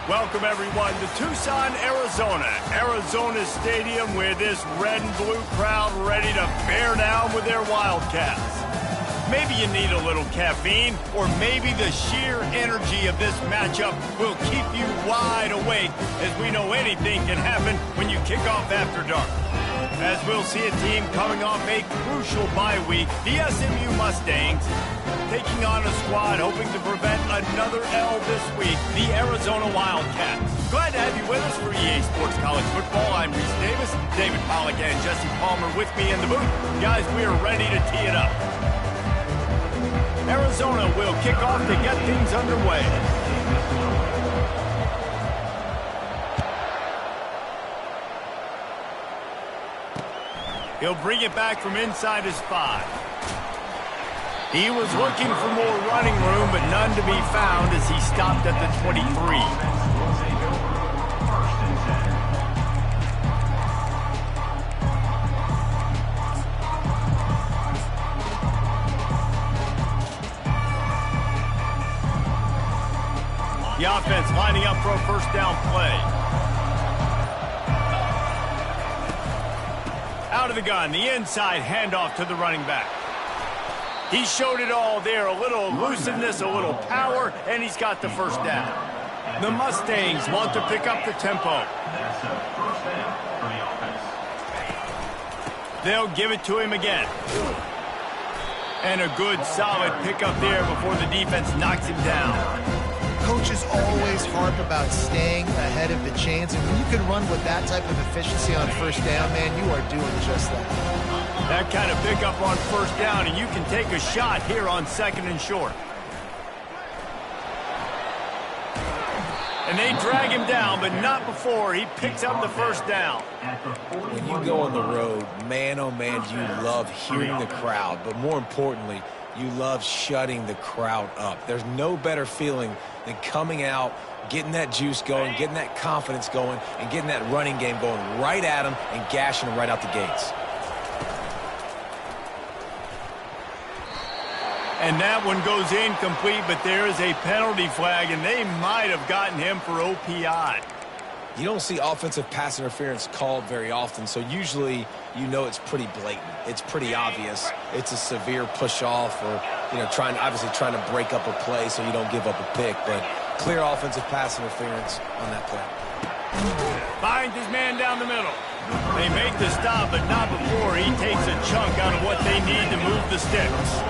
Welcome, everyone, to Tucson, Arizona. Arizona Stadium with this red and blue crowd ready to bear down with their Wildcats. Maybe you need a little caffeine, or maybe the sheer energy of this matchup will keep you wide awake, as we know anything can happen when you kick off after dark. As we'll see a team coming off a crucial bye week, the SMU Mustangs, taking on a squad hoping to prevent another L this week, the Arizona Wildcats. Glad to have you with us for EA Sports College Football. I'm Reese Davis, David Pollack and Jesse Palmer with me in the booth. Guys, we are ready to tee it up. Arizona will kick off to get things underway. He'll bring it back from inside his 5. He was looking for more running room, but none to be found as he stopped at the 23. The offense lining up for a first down play. Out of the gun, the inside handoff to the running back. He showed it all there, a little elusiveness, a little power, and he's got the first down. The Mustangs want to pick up the tempo. They'll give it to him again. And a good, solid pickup there before the defense knocks him down. Coaches always harp about staying ahead of the chains, and when you can run with that type of efficiency on first down, man, you are doing just that. That kind of pickup on first down, and you can take a shot here on second and short. And they drag him down, but not before he picks up the first down. When you go on the road, man, oh man, you love hearing the crowd, but more importantly, you love shutting the crowd up. There's no better feeling than coming out, getting that juice going, getting that confidence going, and getting that running game going right at them and gashing them right out the gates. And that one goes incomplete, but there is a penalty flag, and they might have gotten him for OPI. You don't see offensive pass interference called very often, so usually you know it's pretty blatant. It's pretty obvious. It's a severe push-off or, you know, obviously trying to break up a play so you don't give up a pick, but clear offensive pass interference on that play. Finds his man down the middle. They make the stop, but not before he takes a chunk out of what they need to move the sticks.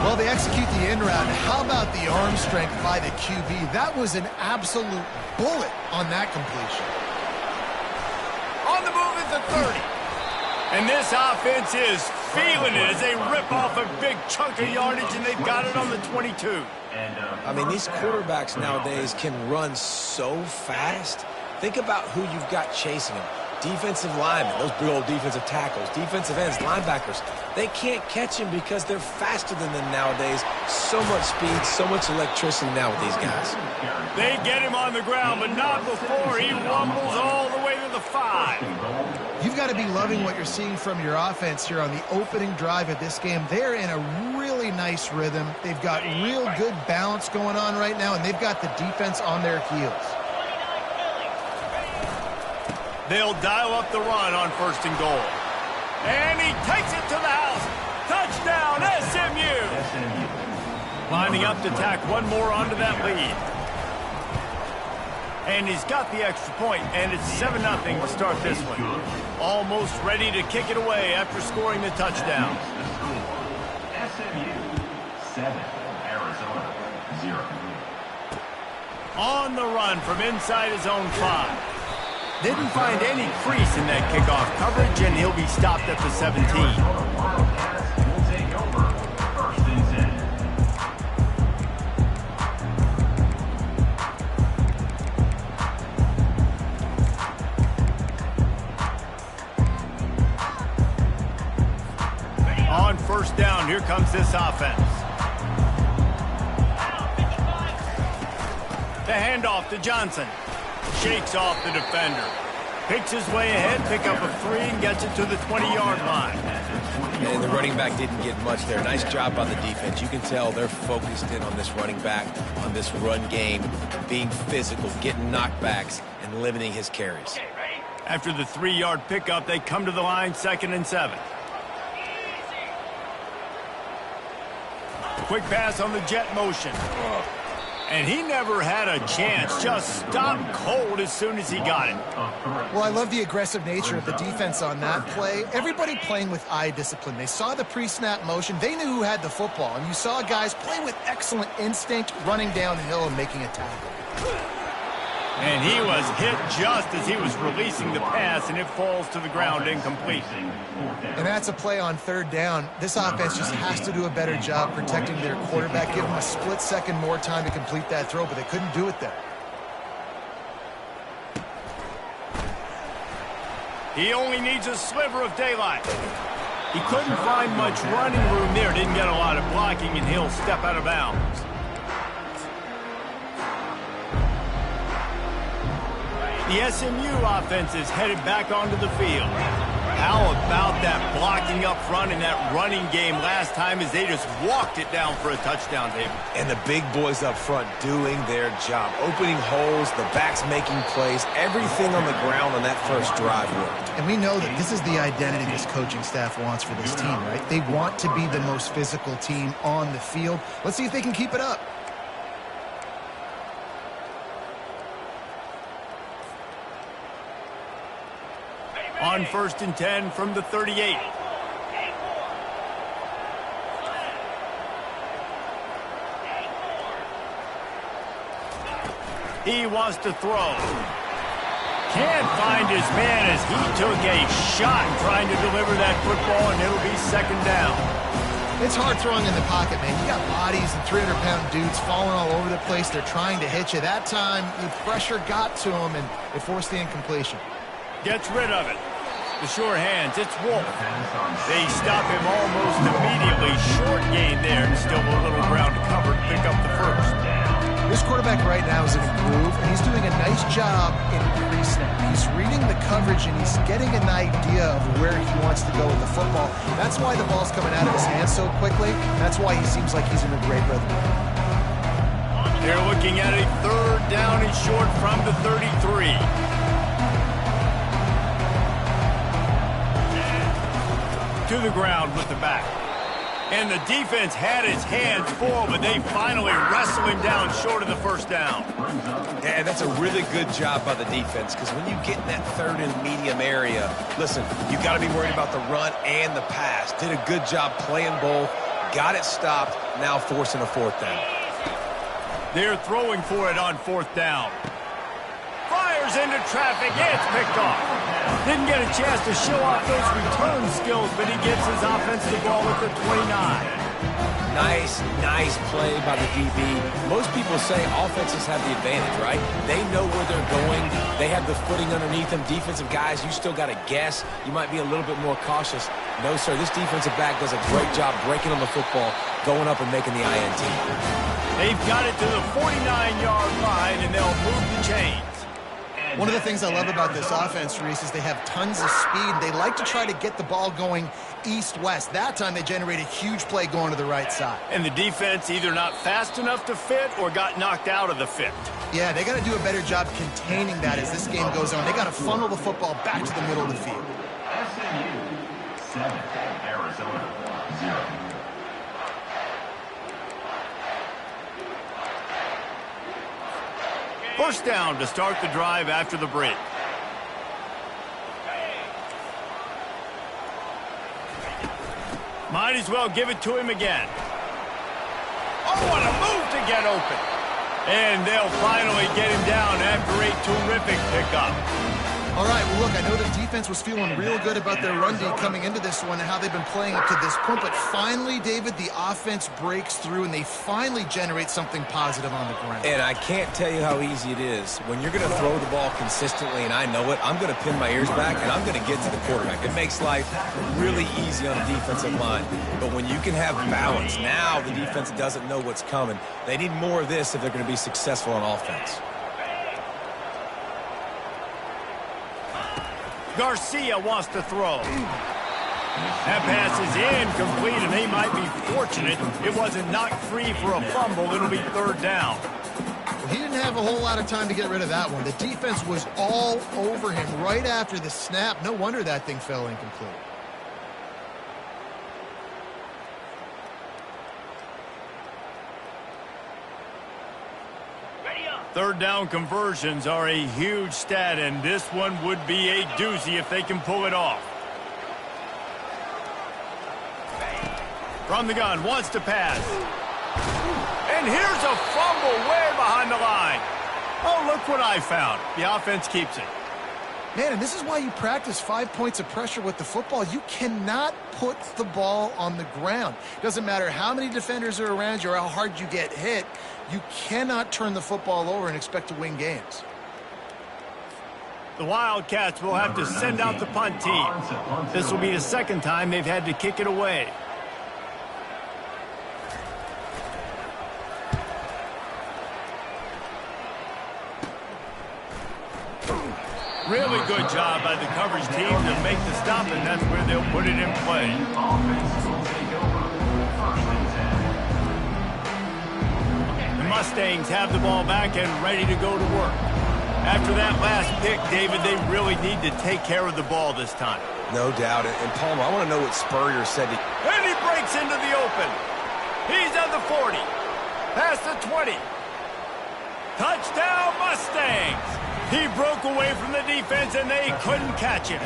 Well, they execute the in route. How about the arm strength by the QB? That was an absolute bullet on that completion. On the move is the 30. And this offense is feeling it as they rip off a big chunk of yardage, and they've got it on the 22. I mean, these quarterbacks nowadays can run so fast. Think about who you've got chasing them. Defensive linemen, those big old defensive tackles, defensive ends, linebackers. They can't catch him because they're faster than them nowadays. So much speed, so much electricity now with these guys. They get him on the ground, but not before he rumbles all the way to the 5. You've got to be loving what you're seeing from your offense here on the opening drive of this game. They're in a really nice rhythm. They've got real good balance going on right now, and they've got the defense on their heels. They'll dial up the run on first and goal. And he takes it to the house. Touchdown, SMU! Lining up to tack one more onto that lead. And he's got the extra point, and it's 7-0 to start this one. Almost ready to kick it away after scoring the touchdown. SMU 7, Arizona 0. On the run from inside his own 5. Didn't find any crease in that kickoff coverage, and he'll be stopped at the 17. On first down, here comes this offense. The handoff to Johnson. Shakes off the defender. Picks his way ahead, pick up a 3, and gets it to the 20-yard line. And the running back didn't get much there. Nice job by the defense. You can tell they're focused in on this running back, on this run game, being physical, getting knockbacks, and limiting his carries. After the 3-yard pickup, they come to the line, 2nd and 7. Quick pass on the jet motion. And he never had a chance. Just stopped cold as soon as he got it. Well, I love the aggressive nature of the defense on that play. Everybody playing with eye discipline. They saw the pre-snap motion. They knew who had the football. And you saw guys play with excellent instinct, running downhill and making a tackle. And he was hit just as he was releasing the pass, and it falls to the ground incomplete. And that's a play on 3rd down. This offense just has to do a better job protecting their quarterback, give him a split second more time to complete that throw, but they couldn't do it there. He only needs a sliver of daylight. He couldn't find much running room there, didn't get a lot of blocking, and he'll step out of bounds. The SMU offense is headed back onto the field. How about that blocking up front and that running game last time as they just walked it down for a touchdown, David? And the big boys up front doing their job, opening holes, the backs making plays, everything on the ground on that first drive worked. And we know that this is the identity this coaching staff wants for this team, right? They want to be the most physical team on the field. Let's see if they can keep it up. On 1st and 10 from the 38. He wants to throw. Can't find his man as he took a shot trying to deliver that football, and it'll be 2nd down. It's hard throwing in the pocket, man. You got bodies and 300-pound dudes falling all over the place. They're trying to hit you. That time, the pressure got to him, and it forced the incompletion. Gets rid of it. The sure hands, it's Wolf. They stop him almost immediately. Short gain there, and still a little ground to cover to pick up the 1st. This quarterback right now is in a groove, and he's doing a nice job in pre-snap. He's reading the coverage, and he's getting an idea of where he wants to go with the football. That's why the ball's coming out of his hands so quickly. That's why he seems like he's in a great rhythm. They're looking at a 3rd down and short from the 33. To the ground with the back. And the defense had his hands full, but they finally wrestle him down short of the 1st down. Yeah, that's a really good job by the defense, because when you get in that 3rd and medium area, listen, you got to be worried about the run and the pass. Did a good job playing both, got it stopped, now forcing a 4th down. They're throwing for it on 4th down. Fires into traffic, it's picked off. Didn't get a chance to show off those return skills, but he gets his offense the ball at the 29. Nice play by the DB. Most people say offenses have the advantage, right? They know where they're going. They have the footing underneath them. Defensive guys, you still got to guess. You might be a little bit more cautious. No, sir, this defensive back does a great job breaking on the football, going up and making the INT. They've got it to the 49-yard line, and they'll move the chains. One of the things I love about this offense, Reese, is they have tons of speed. They like to try to get the ball going east-west. That time they generated a huge play going to the right side. And the defense either not fast enough to fit or got knocked out of the fit. Yeah, they got to do a better job containing that as this game goes on. They got to funnel the football back to the middle of the field. SMU 7, Arizona 0. First down to start the drive after the break. Might as well give it to him again. Oh, what a move to get open. And they'll finally get him down after a terrific pickup. All right, well, look, I know the defense was feeling real good about their run D coming into this one and how they've been playing up to this point, but finally, David, the offense breaks through and they finally generate something positive on the ground. And I can't tell you how easy it is. When you're going to throw the ball consistently, and I know it, I'm going to pin my ears back and I'm going to get to the quarterback. It makes life really easy on the defensive line. But when you can have balance, now the defense doesn't know what's coming. They need more of this if they're going to be successful on offense. Garcia wants to throw. That pass is incomplete, and they might be fortunate it wasn't knocked free for a fumble. It'll be third down. Well, he didn't have a whole lot of time to get rid of that one. The defense was all over him right after the snap. No wonder that thing fell incomplete. Third down conversions are a huge stat, and this one would be a doozy if they can pull it off. From the gun, wants to pass. And here's a fumble way behind the line. Oh, look what I found. The offense keeps it. Man, and this is why you practice 5 points of pressure with the football. You cannot put the ball on the ground. Doesn't matter how many defenders are around you or how hard you get hit. You cannot turn the football over and expect to win games. The Wildcats will have to send out the punt team. This will be the second time they've had to kick it away. Really good job by the coverage team to make the stop, and that's where they'll put it in play. The Mustangs have the ball back and ready to go to work. After that last pick, David, they really need to take care of the ball this time. No doubt. And Palmer, I want to know what Spurrier said. And he breaks into the open. He's at the 40. Past the 20. Touchdown, Mustangs! He broke away from the defense, and they couldn't catch him.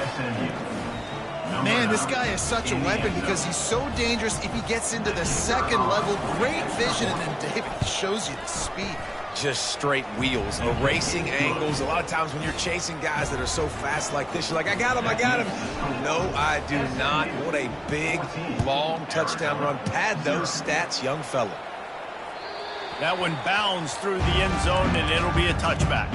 Man, this guy is such a weapon because he's so dangerous if he gets into the second level. Great vision, and then David shows you the speed. Just straight wheels, erasing angles. A lot of times when you're chasing guys that are so fast like this, you're like, I got him, I got him. No, I do not. What a big, long touchdown run. Pad those stats, young fella. That one bounds through the end zone, and it'll be a touchback.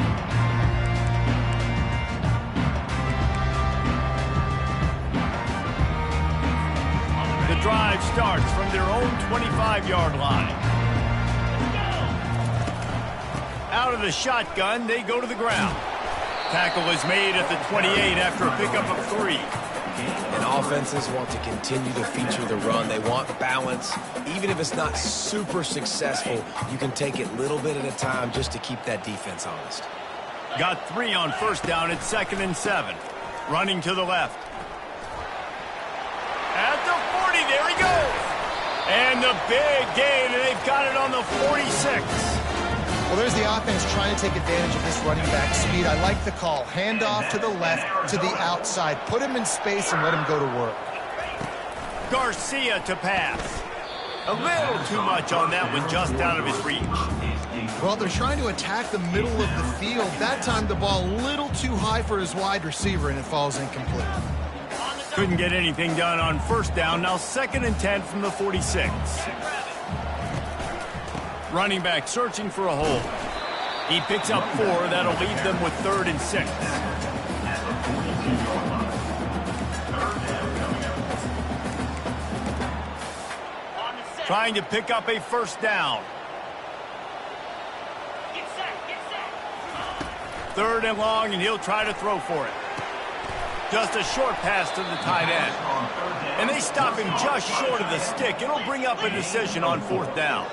The drive starts from their own 25-yard line. Out of the shotgun, they go to the ground. Tackle is made at the 28 after a pickup of 3. And offenses want to continue to feature the run. They want balance. Even if it's not super successful, you can take it little bit at a time just to keep that defense honest. Got 3 on first down at 2nd and 7. Running to the left. At the 40, there he goes. And the big gain, and they've got it on the 46. Well, there's the offense trying to take advantage of this running back speed. I like the call. Hand off to the left, to the outside. Put him in space and let him go to work. Garcia to pass. A little too much on that one, just out of his reach. Well, they're trying to attack the middle of the field. That time the ball a little too high for his wide receiver, and it falls incomplete. Couldn't get anything done on first down. Now 2nd and 10 from the 46. Running back searching for a hole. He picks up 4. That'll leave them with 3rd and 6. Trying to pick up a first down. 3rd and long, and he'll try to throw for it. Just a short pass to the tight end. And they stop him just short of the stick. It'll bring up a decision on 4th down.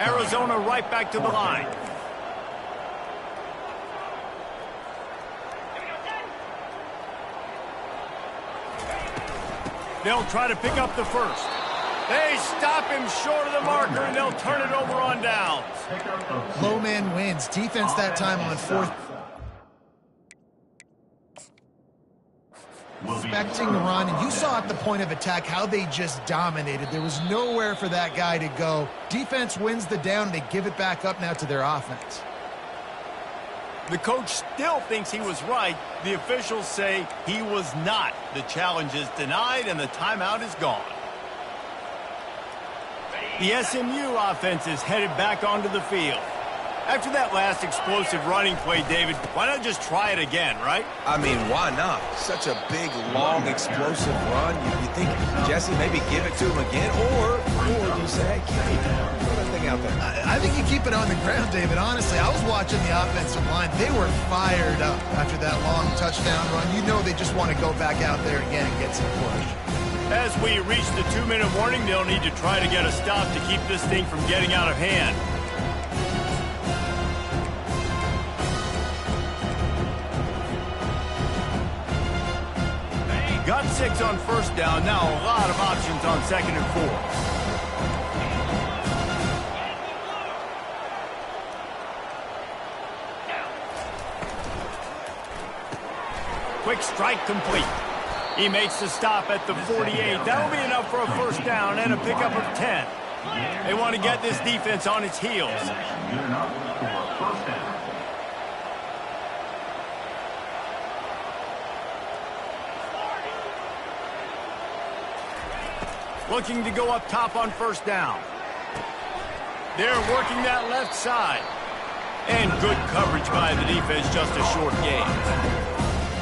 Arizona right back to the line. They'll try to pick up the first. They stop him short of the marker, and they'll turn it over on downs. Low man wins. Defense that time on 4th. Expecting the run, and you saw at the point of attack how they just dominated. There was nowhere for that guy to go. Defense wins the down. They give it back up now to their offense. The coach still thinks he was right. The officials say he was not. The challenge is denied, and the timeout is gone. The SMU offense is headed back onto the field. After that last explosive running play, David, why not just try it again, right? I mean, why not? Such a big, long, explosive run. You think, Jesse, maybe give it to him again, or you say, hey, throw that thing out there? I think you keep it on the ground, David. Honestly, I was watching the offensive line. They were fired up after that long touchdown run. You know they just want to go back out there again and get some push. As we reach the 2-minute warning, they'll need to try to get a stop to keep this thing from getting out of hand. Got 6 on first down. Now a lot of options on 2nd and 4. Quick strike complete. He makes the stop at the 48. That'll be enough for a first down and a pickup of 10. They want to get this defense on its heels. Good enough for a first down. Looking to go up top on first down. They're working that left side. And good coverage by the defense, just a short gain.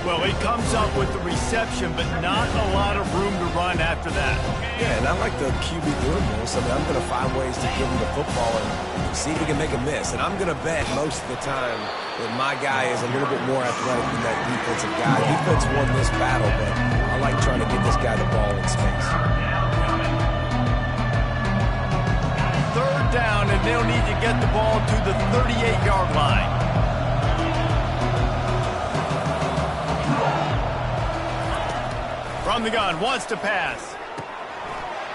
Well, he comes up with the reception, but not a lot of room to run after that. Yeah, and I like the QB doing this. I mean, I'm going to find ways to give him the football and see if he can make a miss. And I'm going to bet most of the time that my guy is a little bit more athletic than that defensive guy. Defense won this battle, but I like trying to get this guy the ball in space. 3rd down, and they'll need to get the ball to the 38-yard line. From the gun, wants to pass.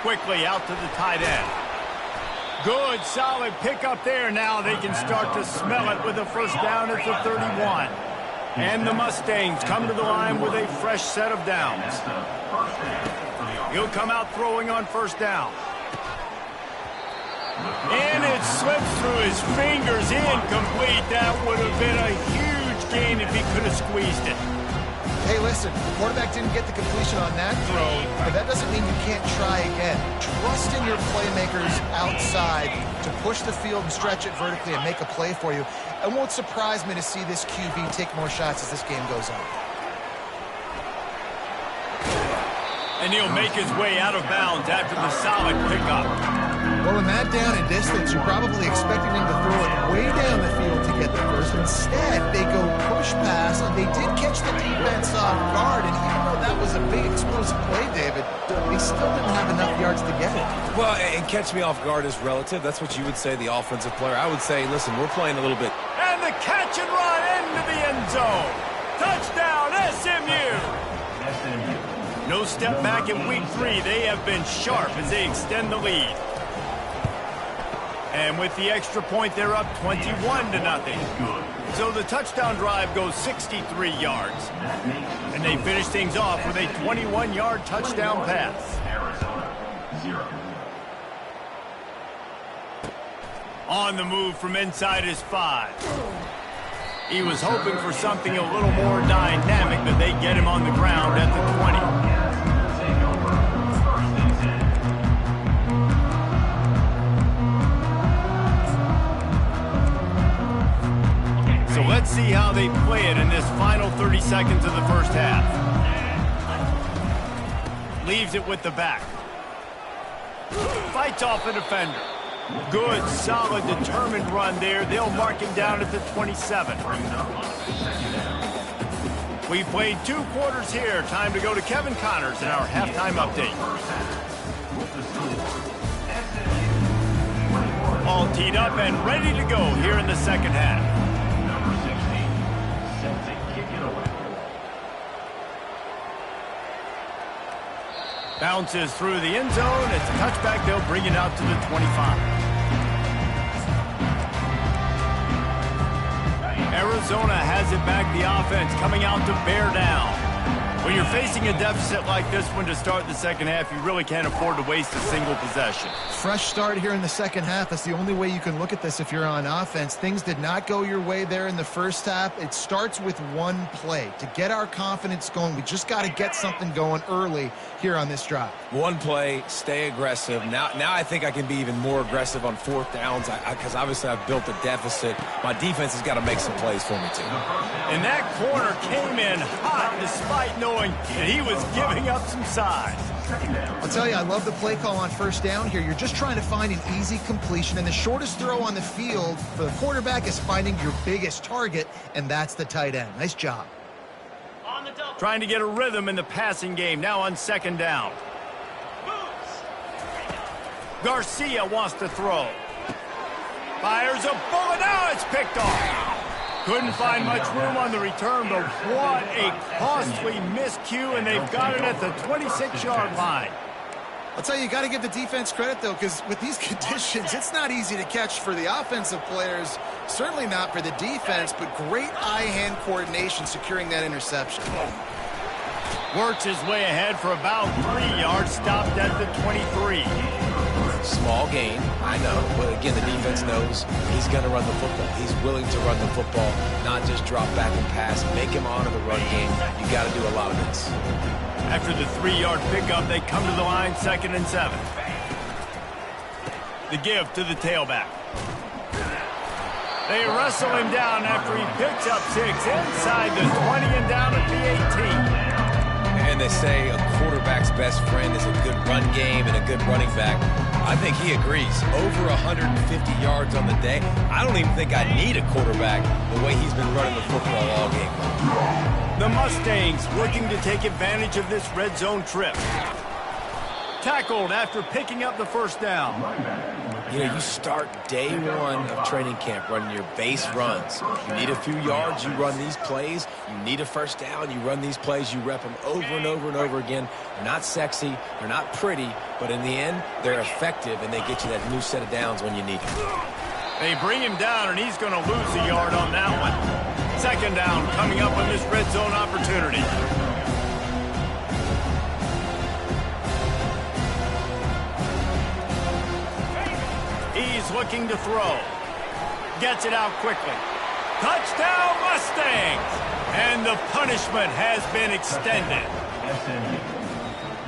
Quickly out to the tight end. Good, solid pickup there. Now they can start to smell it with a first down at the 31. And the Mustangs come to the line with a fresh set of downs. He'll come out throwing on first down. And it slips through his fingers, incomplete. That would have been a huge gain if he could have squeezed it. Hey, listen, the quarterback didn't get the completion on that throw, but that doesn't mean you can't try again. Trust in your playmakers outside to push the field and stretch it vertically and make a play for you. It won't surprise me to see this QB take more shots as this game goes on. And he'll make his way out of bounds after the solid pickup. Well, in that down and distance, you're probably expecting them to throw it way down the field to get the first. Instead, they go push pass, and they did catch the defense off guard. And even though that was a big explosive play, David, they still didn't have enough yards to get it. Well, and catch me off guard is relative. That's what you would say, the offensive player. I would say, listen, we're playing a little bit. And the catch and run into the end zone. Touchdown, SMU. No step back in week 3. They have been sharp as they extend the lead. And with the extra point, they're up 21-0. So the touchdown drive goes 63 yards. And they finish things off with a 21-yard touchdown pass. Arizona, 0. On the move from inside his 5. He was hoping for something a little more dynamic, but they get him on the ground at the 20. So let's see how they play it in this final 30 seconds of the first half. Leaves it with the back. Fights off a defender. Good, solid, determined run there. They'll mark him down at the 27. We played 2 quarters here. Time to go to Kevin Connors in our halftime update. All teed up and ready to go here in the second half. Bounces through the end zone. It's a touchback. They'll bring it out to the 25. Arizona has it back. The offense coming out to bear down. When you're facing a deficit like this one to start the second half, you really can't afford to waste a single possession. Fresh start here in the second half. That's the only way you can look at this if you're on offense. Things did not go your way there in the first half. It starts with one play. To get our confidence going, we just got to get something going early here on this drive. One play, stay aggressive. Now I think I can be even more aggressive on 4th downs because obviously I've built a deficit. My defense has got to make some plays for me too. And that corner came in hot despite no going, and he was giving up some size. I'll tell you, I love the play call on first down here. You're just trying to find an easy completion, and the shortest throw on the field for the quarterback is finding your biggest target, and that's the tight end. Nice job. Trying to get a rhythm in the passing game, now on second down. Garcia wants to throw. Fires a bullet, now it's picked off. Couldn't find much room on the return, but what a costly miscue, and they've got it at the 26-yard line. I'll tell you, you got to give the defense credit, though, because with these conditions, it's not easy to catch for the offensive players, certainly not for the defense, but great eye-hand coordination securing that interception. Works his way ahead for about 3 yards, stopped at the 23. Small gain, I know, but again, the defense knows he's going to run the football. He's willing to run the football, not just drop back and pass, make him honor the run game. You got to do a lot of this. After the 3-yard pickup, they come to the line, 2nd and 7. The give to the tailback. They wrestle him down after he picks up 6 inside the 20 and down at the 18. And they say a quarterback's best friend is a good run game and a good running back. I think he agrees. Over 150 yards on the day. I don't even think I need a quarterback the way he's been running the football all game. The Mustangs looking to take advantage of this red zone trip. Tackled after picking up the first down. You know, you start day one of training camp running your base runs. You need a few yards, you run these plays. You need a first down, you run these plays. You rep them over and over and over again. They're not sexy, they're not pretty, but in the end, they're effective, and they get you that new set of downs when you need them. They bring him down, and he's going to lose a yard on that one. Second down coming up on this red zone opportunity. He's looking to throw. Gets it out quickly. Touchdown, Mustangs! And the punishment has been extended.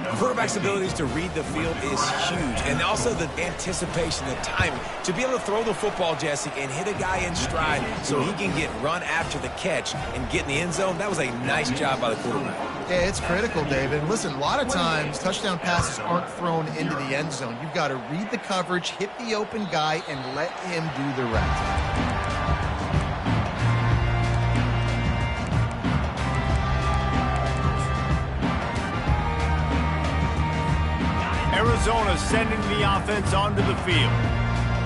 The quarterback's abilities to read the field is huge, and also the anticipation, the timing. To be able to throw the football, Jesse, and hit a guy in stride so he can get run after the catch and get in the end zone, that was a nice job by the quarterback. Yeah, it's critical, David. Listen, a lot of times touchdown passes aren't thrown into the end zone. You've got to read the coverage, hit the open guy, and let him do the rest. Arizona sending the offense onto the field.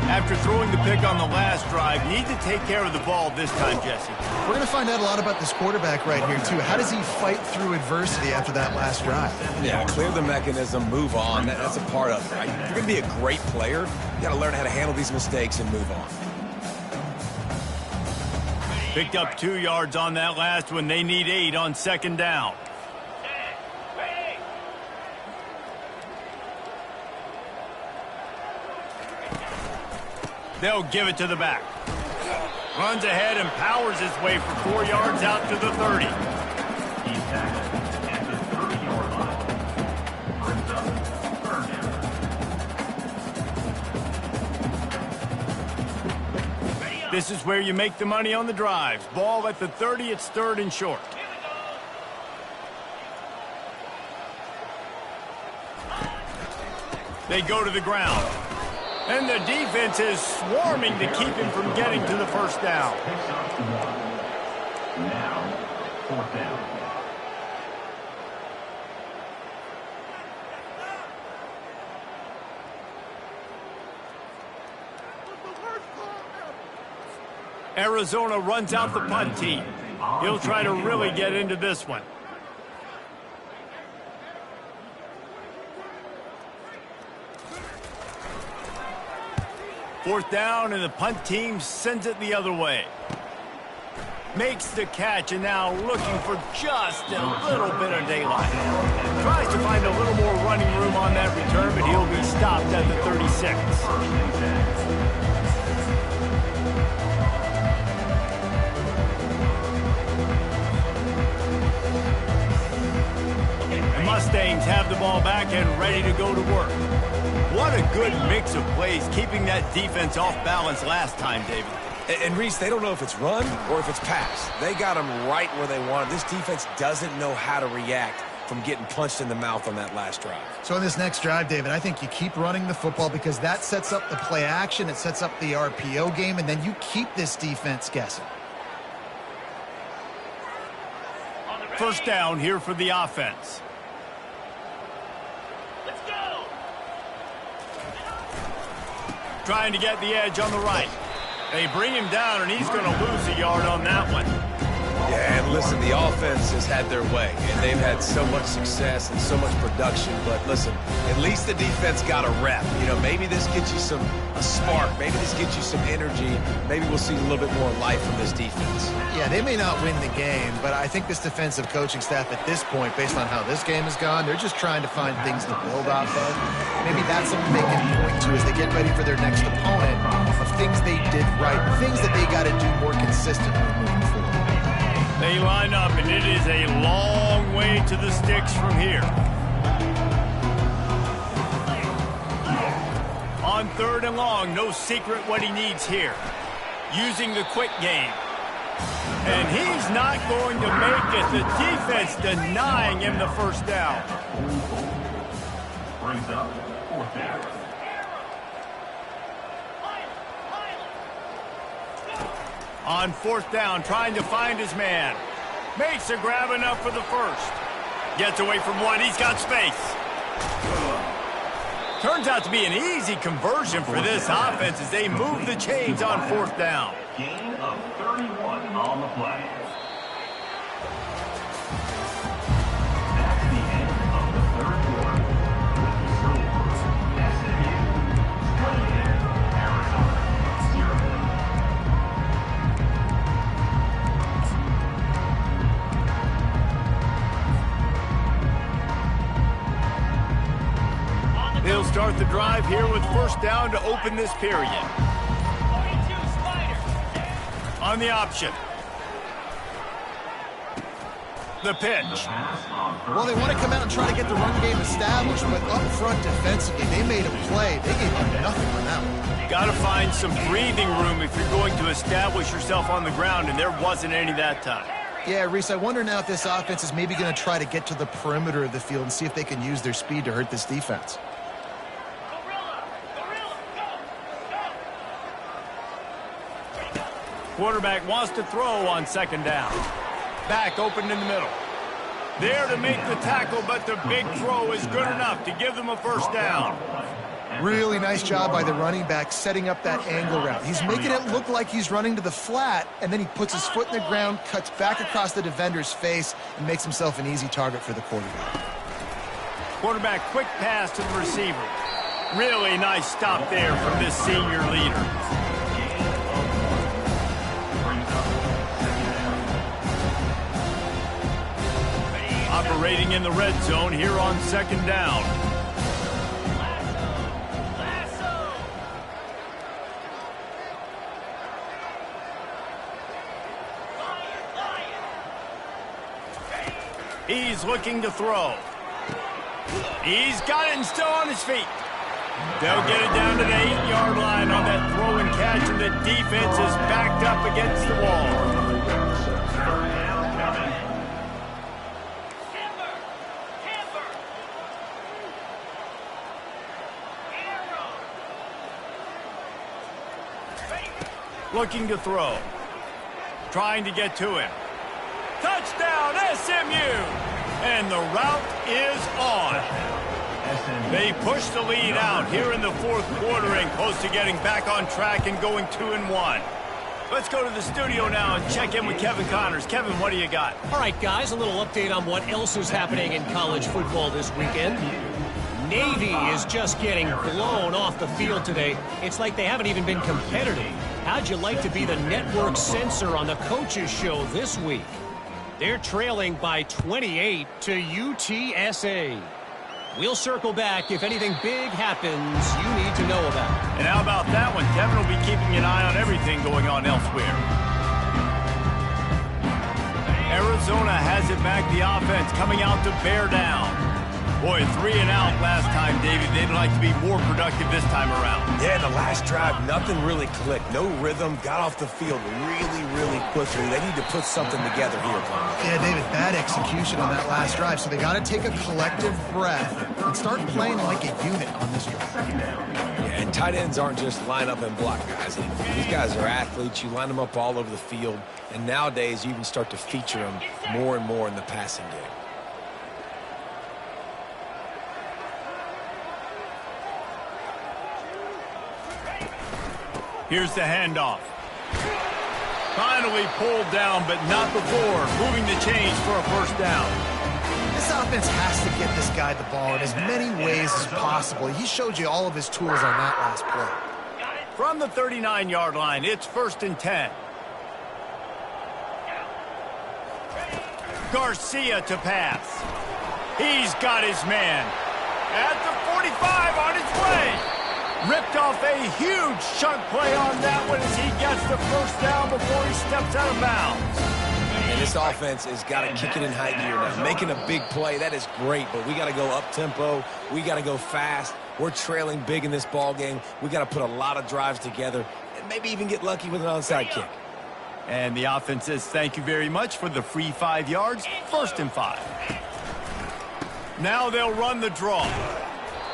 After throwing the pick on the last drive, need to take care of the ball this time, Jesse. We're going to find out a lot about this quarterback right here, too. How does he fight through adversity after that last drive? Yeah, clear the mechanism, move on. That's a part of it, right? If you're going to be a great player, you got to learn how to handle these mistakes and move on. Picked up 2 yards on that last one. They need 8 on second down. They'll give it to the back. Runs ahead and powers his way for 4 yards out to the 30. He's tackled at the 30-yard line. Brings up third down. This is where you make the money on the drives. Ball at the 30, it's 3rd and short. They go to the ground. And the defense is swarming to keep him from getting to the first down. Now, 4th down. Arizona runs out the punt team. He'll try to really get into this one. Fourth down, and the punt team sends it the other way. Makes the catch, and now looking for just a little bit of daylight. Tries to find a little more running room on that return, but he'll be stopped at the 36. The Mustangs have the ball back and ready to go to work. What a good mix of plays, keeping that defense off balance last time, David. And Reese, they don't know if it's run or if it's pass. They got them right where they want them. This defense doesn't know how to react from getting punched in the mouth on that last drive. So in this next drive, David, I think you keep running the football because that sets up the play action, it sets up the RPO game, and then you keep this defense guessing. First down here for the offense. Let's go. Trying to get the edge on the right. They bring him down, and he's going to lose a yard on that one. Yeah, and listen, the offense has had their way, and they've had so much success and so much production. But listen, at least the defense got a rep. You know, maybe this gets you a spark. Maybe this gets you some energy. Maybe we'll see a little bit more life from this defense. Yeah, they may not win the game, but I think this defensive coaching staff at this point, based on how this game has gone, they're just trying to find things to build off of. Maybe that's something they can point to as they get ready for their next opponent of things they did right, things that they got to do more consistently moving forward. They line up, and it is a long way to the sticks from here. On 3rd and long, no secret what he needs here. Using the quick game. And he's not going to make it. The defense denying him the first down. Brings up 4th down. On 4th down, trying to find his man. Makes a grab enough for the first. Gets away from one. He's got space. Turns out to be an easy conversion for this offense as they move the chains on 4th down. Gain of 31 on the play. That's the end of the 3rd quarter. With the score, SMU 28, Arizona 0. They'll start the drive here with first down to open this period. 42 Spider. On the option. The pitch. Well, they want to come out and try to get the run game established, but up front defensively, they made a play. They gave up nothing on that one. Got to find some breathing room if you're going to establish yourself on the ground, and there wasn't any that time. Yeah, Reese, I wonder now if this offense is maybe going to try to get to the perimeter of the field and see if they can use their speed to hurt this defense. Quarterback wants to throw on 2nd down. Back open in the middle. There to make the tackle, but the big throw is good enough to give them a first down. Really nice job by the running back setting up that angle route. He's making it look like he's running to the flat, and then he puts his foot in the ground, cuts back across the defender's face, and makes himself an easy target for the quarterback. Quarterback quick pass to the receiver. Really nice stop there from this senior leader. Operating in the red zone here on 2nd down. He's looking to throw. He's got it and still on his feet. They'll get it down to the 8-yard line on that throw and catch, and the defense is backed up against the wall. Looking to throw. Trying to get to him. Touchdown, SMU! And the route is on. They push the lead out here in the 4th quarter and close to getting back on track and going 2-1. Let's go to the studio now and check in with Kevin Connors. Kevin, what do you got? All right, guys, a little update on what else is happening in college football this weekend. Navy is just getting blown off the field today. It's like they haven't even been competitive. How'd you like to be the network censor on the coaches show this week? They're trailing by 28 to UTSA. We'll circle back if anything big happens you need to know about. And how about that one? Kevin will be keeping an eye on everything going on elsewhere. Arizona has it back, the offense coming out to bear down. Boy, 3 and out last time, David. They'd like to be more productive this time around. Yeah, in the last drive, nothing really clicked. No rhythm, got off the field really quickly. They need to put something together here, Conley. Yeah, David, bad execution on that last drive, so they got to take a collective breath and start playing like a unit on this drive. Yeah, and tight ends aren't just line up and block guys. These guys are athletes. You line them up all over the field, and nowadays you even start to feature them more and more in the passing game. Here's the handoff. Finally pulled down, but not before moving the chains for a first down. This offense has to get this guy the ball in as many ways as possible. He showed you all of his tools on that last play. From the 39-yard line, it's 1st and 10. Garcia to pass. He's got his man. At the 45 on his way. Ripped off a huge chunk play on that one as he gets the first down before he steps out of bounds. And this offense has got to kick it in high gear now. Making a big play, that is great, but we got to go up-tempo. We got to go fast. We're trailing big in this ball game. We got to put a lot of drives together and maybe even get lucky with an onside kick. And the offense says thank you very much for the free 5 yards. 1st and 5. Now they'll run the draw.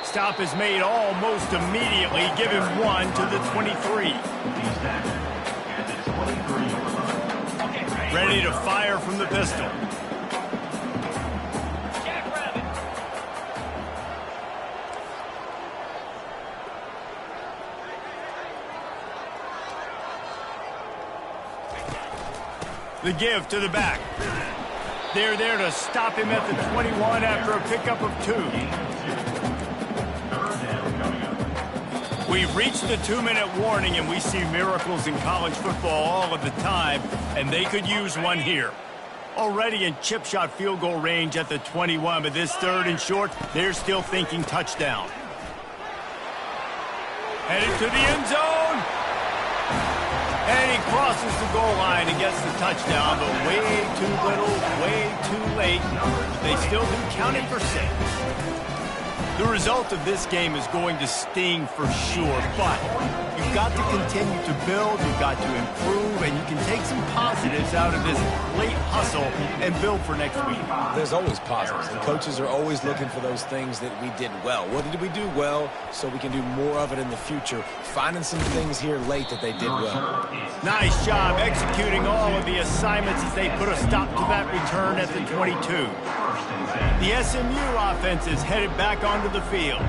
Stop is made almost immediately. Give him 1 to the 23. Ready to fire from the pistol. The give to the back. They're there to stop him at the 21 after a pickup of 2. We've reached the 2-minute warning, and we see miracles in college football all of the time, and they could use one here. Already in chip shot field goal range at the 21, but this 3rd and short, they're still thinking touchdown. Headed to the end zone. And he crosses the goal line and gets the touchdown, but way too little, way too late. They still do count it for 6. The result of this game is going to sting for sure, but you've got to continue to build, you've got to improve, and you can take some positives out of this late hustle and build for next week. There's always positives, and coaches are always looking for those things that we did well. What did we do well so we can do more of it in the future? Finding some things here late that they did well. Nice job executing all of the assignments as they put a stop to that return at the 22. The SMU offense is headed back onto the field.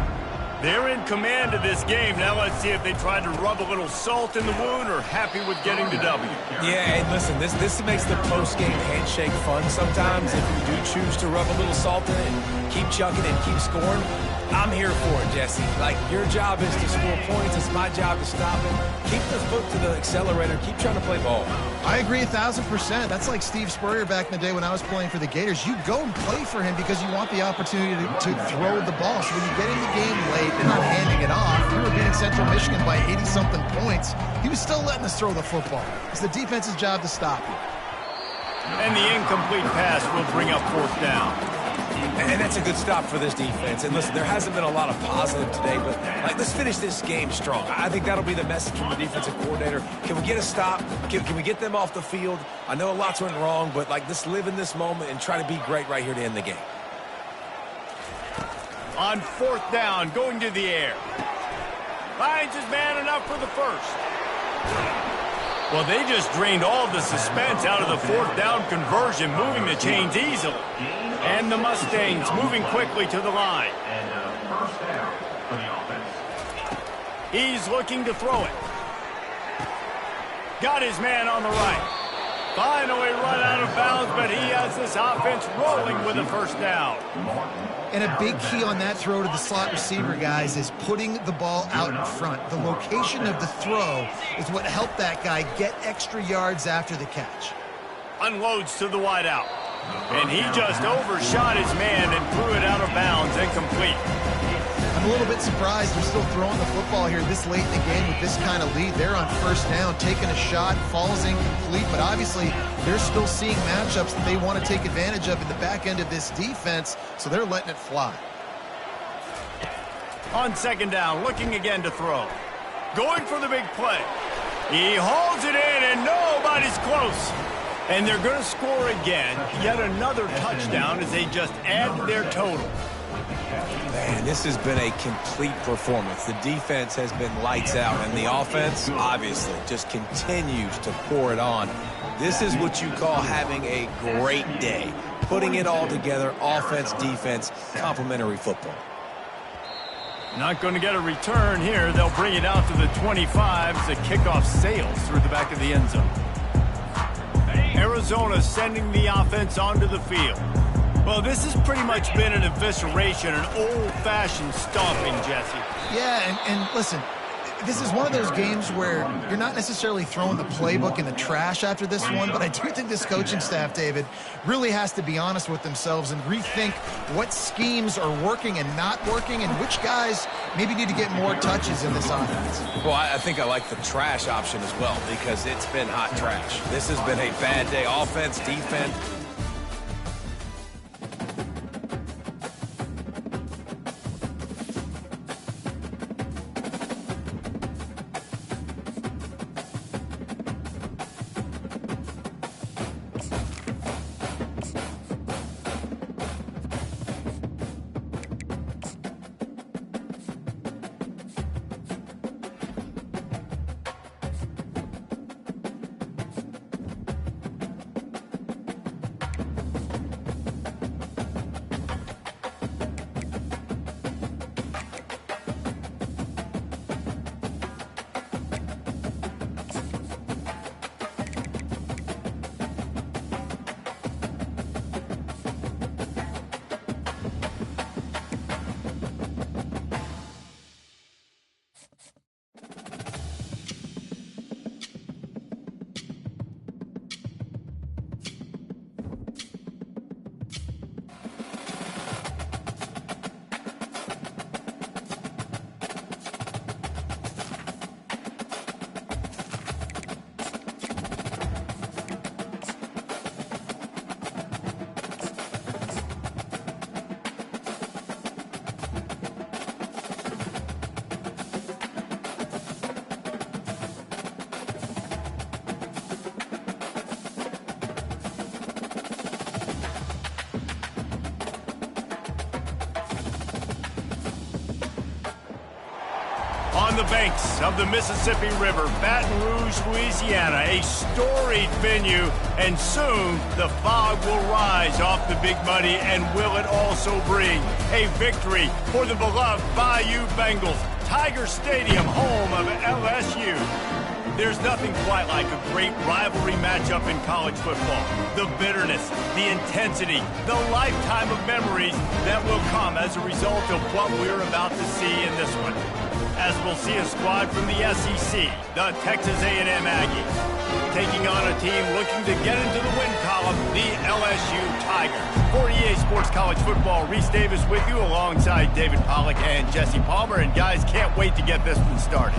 They're in command of this game. Now let's see if they try to rub a little salt in the wound or happy with getting the W. Yeah, and listen, this makes the post-game handshake fun sometimes. If you do choose to rub a little salt in it and keep chucking and keep scoring, I'm here for it, Jesse. Like, your job is to score points. It's my job to stop it. Keep the foot to the accelerator. Keep trying to play ball. I agree 1,000%. That's like Steve Spurrier back in the day when I was playing for the Gators. You go and play for him because you want the opportunity to throw the ball. So when you get in the game late and not handing it off, we were beating Central Michigan by 80-something points. He was still letting us throw the football. It's the defense's job to stop you. And the incomplete pass will bring up 4th down. And that's a good stop for this defense. And listen, there hasn't been a lot of positive today, but let's finish this game strong. I think that'll be the message from the defensive coordinator. Can we get a stop? Can we get them off the field? I know a lot's went wrong, but let's live in this moment and try to be great right here to end the game. On 4th down, going to the air. Finds his man enough for the 1st. Well, they just drained all the suspense out of the 4th down conversion, moving the chains easily. And the Mustangs moving quickly to the line. And first down for the offense. He's looking to throw it. Got his man on the right. Finally run out of bounds, but he has this offense rolling with a 1st down. And a big key on that throw to the slot receiver, guys, is putting the ball out in front. The location of the throw is what helped that guy get extra yards after the catch. Unloads to the wideout. And he just overshot his man and threw it out of bounds and complete. I'm a little bit surprised they're still throwing the football here this late in the game with this kind of lead. They're on 1st down, taking a shot, falls incomplete, but obviously they're still seeing matchups that they want to take advantage of in the back end of this defense, so they're letting it fly. On second down, looking again to throw. Going for the big play. He hauls it in, and nobody's close. And they're going to score again. Yet another touchdown as they just add to their total. Man, this has been a complete performance. The defense has been lights out, and the offense, obviously, just continues to pour it on. This is what you call having a great day. Putting it all together, offense, defense, complementary football. Not going to get a return here. They'll bring it out to the 25 as the kickoff sails through the back of the end zone. Arizona sending the offense onto the field. Well, this has pretty much been an evisceration, an old-fashioned stomping, Jesse. Yeah, and listen, this is one of those games where you're not necessarily throwing the playbook in the trash after this one, but I do think this coaching staff, David, really has to be honest with themselves and rethink what schemes are working and not working and which guys maybe need to get more touches in this offense. Well, I think I like the trash option as well because it's been hot trash. This has been a bad day. Offense, defense. On the banks of the Mississippi River, Baton Rouge, Louisiana, a storied venue, and soon the fog will rise off the Big Muddy, and will it also bring a victory for the beloved Bayou Bengals, Tiger Stadium, home of LSU. There's nothing quite like a great rivalry matchup in college football. The bitterness, the intensity, the lifetime of memories that will come as a result of what we're about to see in this one. As we'll see a squad from the SEC, the Texas A&M Aggies, taking on a team looking to get into the win column, the LSU Tigers. For EA Sports College Football, Reese Davis with you alongside David Pollack and Jesse Palmer. And guys, can't wait to get this one started.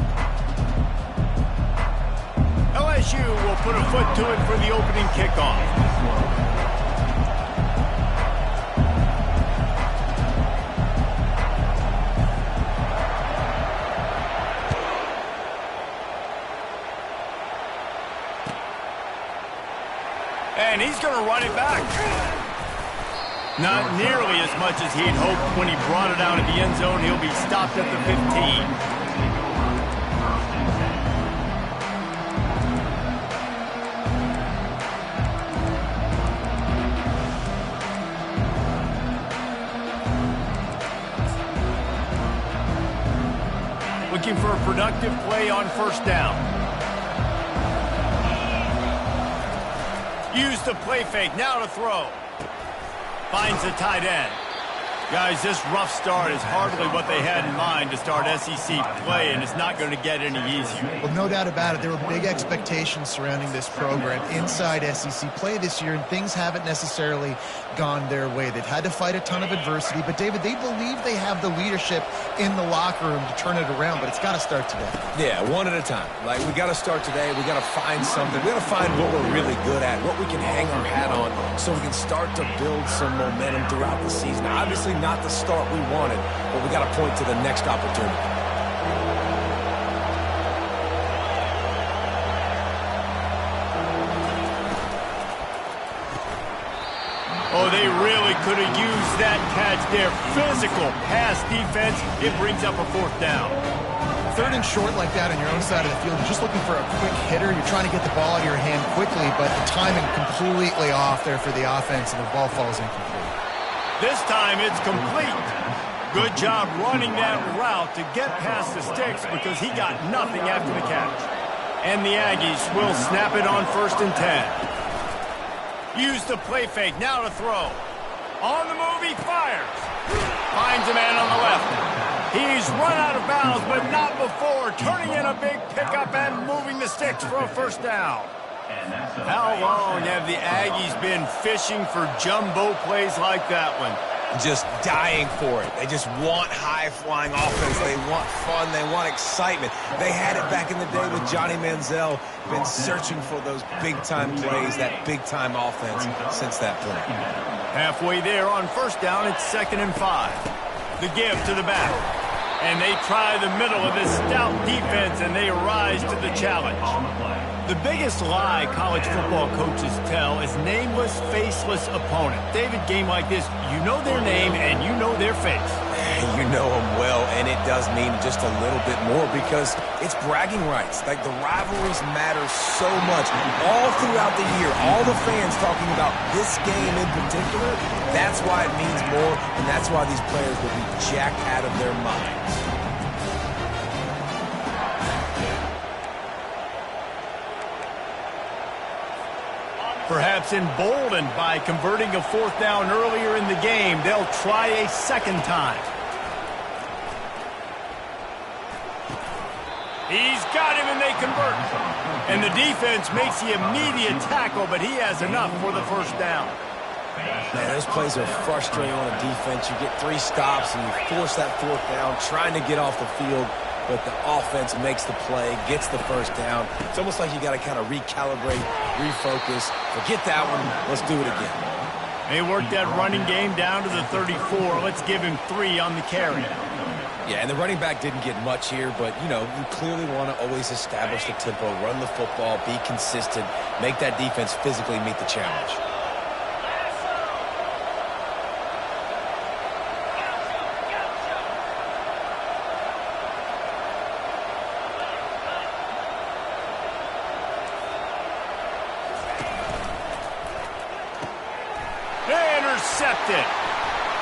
LSU will put a foot to it for the opening kickoff. And he's going to run it back. Not nearly as much as he'd hoped when he brought it out of the end zone. He'll be stopped at the 15. Looking for a productive play on first down. Use the play fake, now to throw. Finds the tight end. Guys, this rough start is hardly what they had in mind to start SEC play, and it's not going to get any easier. Well, no doubt about it. There were big expectations surrounding this program inside SEC play this year, and things haven't necessarily gone their way. They've had to fight a ton of adversity, but, David, they believe they have the leadership in the locker room to turn it around, but it's got to start today. Yeah, one at a time. Like, we got to start today. We got to find something. We got to find what we're really good at, what we can hang our hat on, so we can start to build some momentum throughout the season. Obviously, not the start we wanted, but we got to point to the next opportunity. Oh, they really could have used that catch there. Physical pass defense. It brings up a 4th down. 3rd and short like that on your own side of the field, you're just looking for a quick hitter. You're trying to get the ball out of your hand quickly, but the timing completely off there for the offense, and the ball falls incomplete. This time it's complete. Good job running that route to get past the sticks because he got nothing after the catch. And the Aggies will snap it on 1st and 10. Use the play fake, now to throw. On the move, he fires. Finds a man on the left. He's run out of bounds, but not before turning in a big pickup and moving the sticks for a 1st down. How long have the Aggies been fishing for jumbo plays like that one? Just dying for it. They just want high-flying offense. They want fun. They want excitement. They had it back in the day with Johnny Manziel. Been searching for those big-time plays, that big-time offense since that point. Halfway there on 1st down, it's 2nd and 5. The give to the back. And they try the middle of this stout defense, and they rise to the challenge. The biggest lie college football coaches tell is nameless, faceless opponent. David, game like this, you know their name and you know their face. You know them well, and it does mean just a little bit more because it's bragging rights. Like, the rivalries matter so much. All throughout the year, all the fans talking about this game in particular, that's why it means more, and that's why these players will be jacked out of their minds. Perhaps emboldened by converting a 4th down earlier in the game, they'll try a 2nd time. He's got him, and they convert. And the defense makes the immediate tackle, but he has enough for the 1st down. Man, those plays are frustrating on a defense. You get 3 stops, and you force that 4th down, trying to get off the field, but the offense makes the play, gets the 1st down. It's almost like you got to kind of recalibrate, refocus. Forget that one. Let's do it again. They work that running game down to the 34. Let's give him 3 on the carry. Yeah, and the running back didn't get much here, but, you know, you clearly want to always establish the tempo, run the football, be consistent, make that defense physically meet the challenge. Intercepted.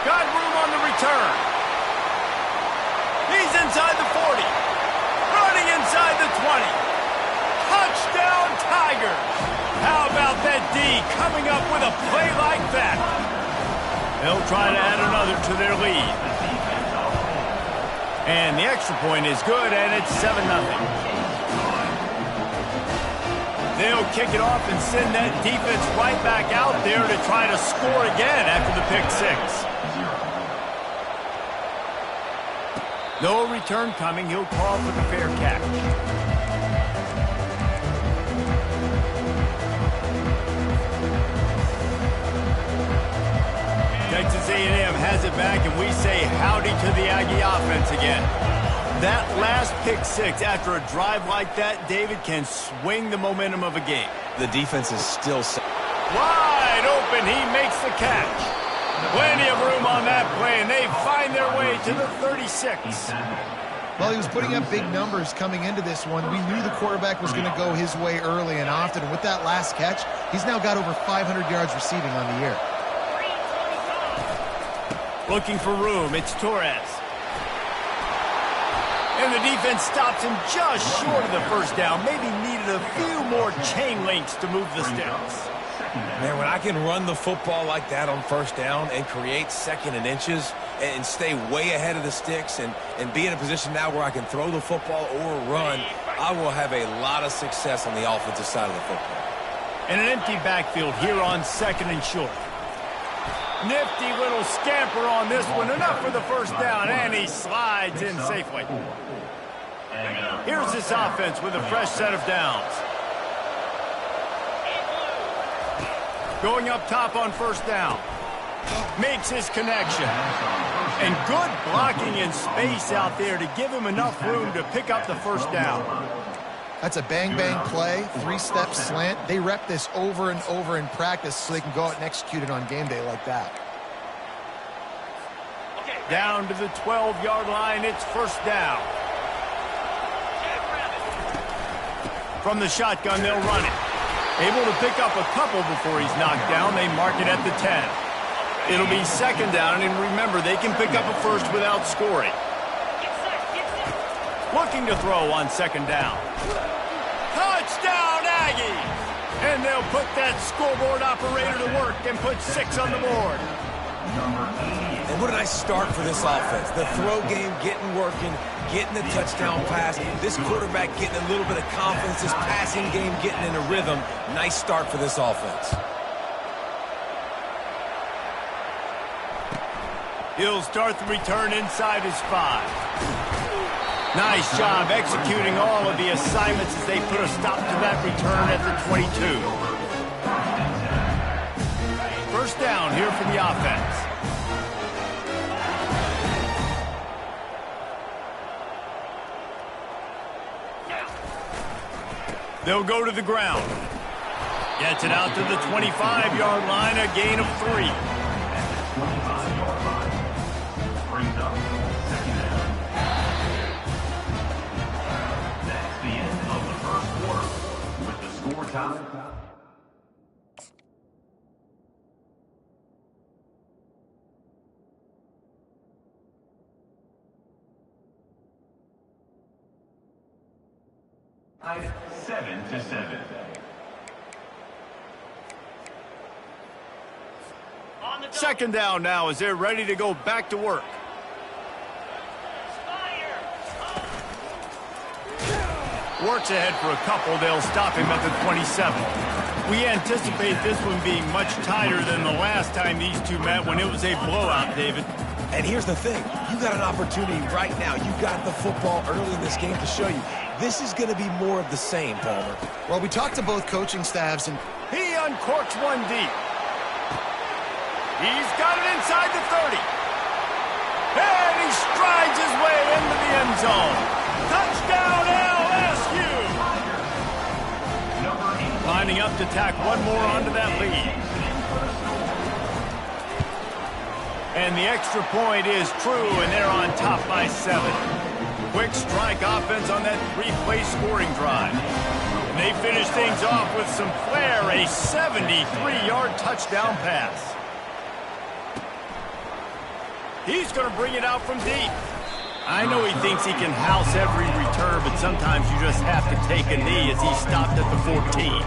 Got room on the return. He's inside the 40. Running inside the 20. Touchdown, Tigers. How about that D coming up with a play like that? They'll try to add another to their lead. And the extra point is good, and it's 7-0. They'll kick it off and send that defense right back out there to try to score again after the pick 6. No return coming. He'll call for the fair catch. Texas A&M has it back, and we say howdy to the Aggie offense again. That last pick 6 after a drive like that, David, can swing the momentum of a game. The defense is still wide open. He makes the catch. Plenty of room on that play, and they find their way to the 36. Well, he was putting up big numbers coming into this one. We knew the quarterback was going to go his way early and often. And with that last catch, he's now got over 500 yards receiving on the year. Looking for room. It's Torres. And the defense stops him just short of the 1st down. Maybe needed a few more chain links to move the sticks. Man, when I can run the football like that on 1st down and create 2nd and inches and stay way ahead of the sticks and be in a position now where I can throw the football or run, I will have a lot of success on the offensive side of the football. And an empty backfield here on 2nd and short. Nifty little scamper on this one. Enough for the 1st down, and he slides in safely. Here's this offense with a fresh set of downs. Going up top on 1st down. Makes his connection. And good blocking in space out there to give him enough room to pick up the first down. That's a bang-bang play, three-step slant. They rep this over and over in practice so they can go out and execute it on game day like that. Down to the 12-yard line, it's first down. From the shotgun, they'll run it. Able to pick up a couple before he's knocked down. They mark it at the 10. It'll be second down, and remember, they can pick up a first without scoring. Looking to throw on second down. Touchdown, Aggies! And they'll put that scoreboard operator to work and put 6 on the board. And what a nice start for this offense. The throw game getting working, getting the touchdown pass. This quarterback getting a little bit of confidence. This passing game getting in a rhythm. Nice start for this offense. He'll start the return inside his 5. Nice job executing all of the assignments as they put a stop to that return at the 22. First down here for the offense. They'll go to the ground. Gets it out to the 25-yard line, a gain of 3. 25-yard line. Brings up second down. That's the end of the first quarter with the score tied. Tied 7-7. Second down now as they're ready to go back to work. Works ahead for a couple. They'll stop him at the 27. We anticipate this one being much tighter than the last time these two met when it was a blowout, David. And here's the thing. You got an opportunity right now. You got the football early in this game to show you. This is going to be more of the same, Palmer. Well, we talked to both coaching staffs, and he uncorks one deep. He's got it inside the 30. And he strides his way into the end zone. Touchdown, LSU! Lining up to tack one more onto that lead. And the extra point is true, and they're on top by 7. Quick strike offense on that 3-play scoring drive. And they finish things off with some flair, a 73-yard touchdown pass. He's going to bring it out from deep. I know he thinks he can house every return, but sometimes you just have to take a knee as he stopped at the 14.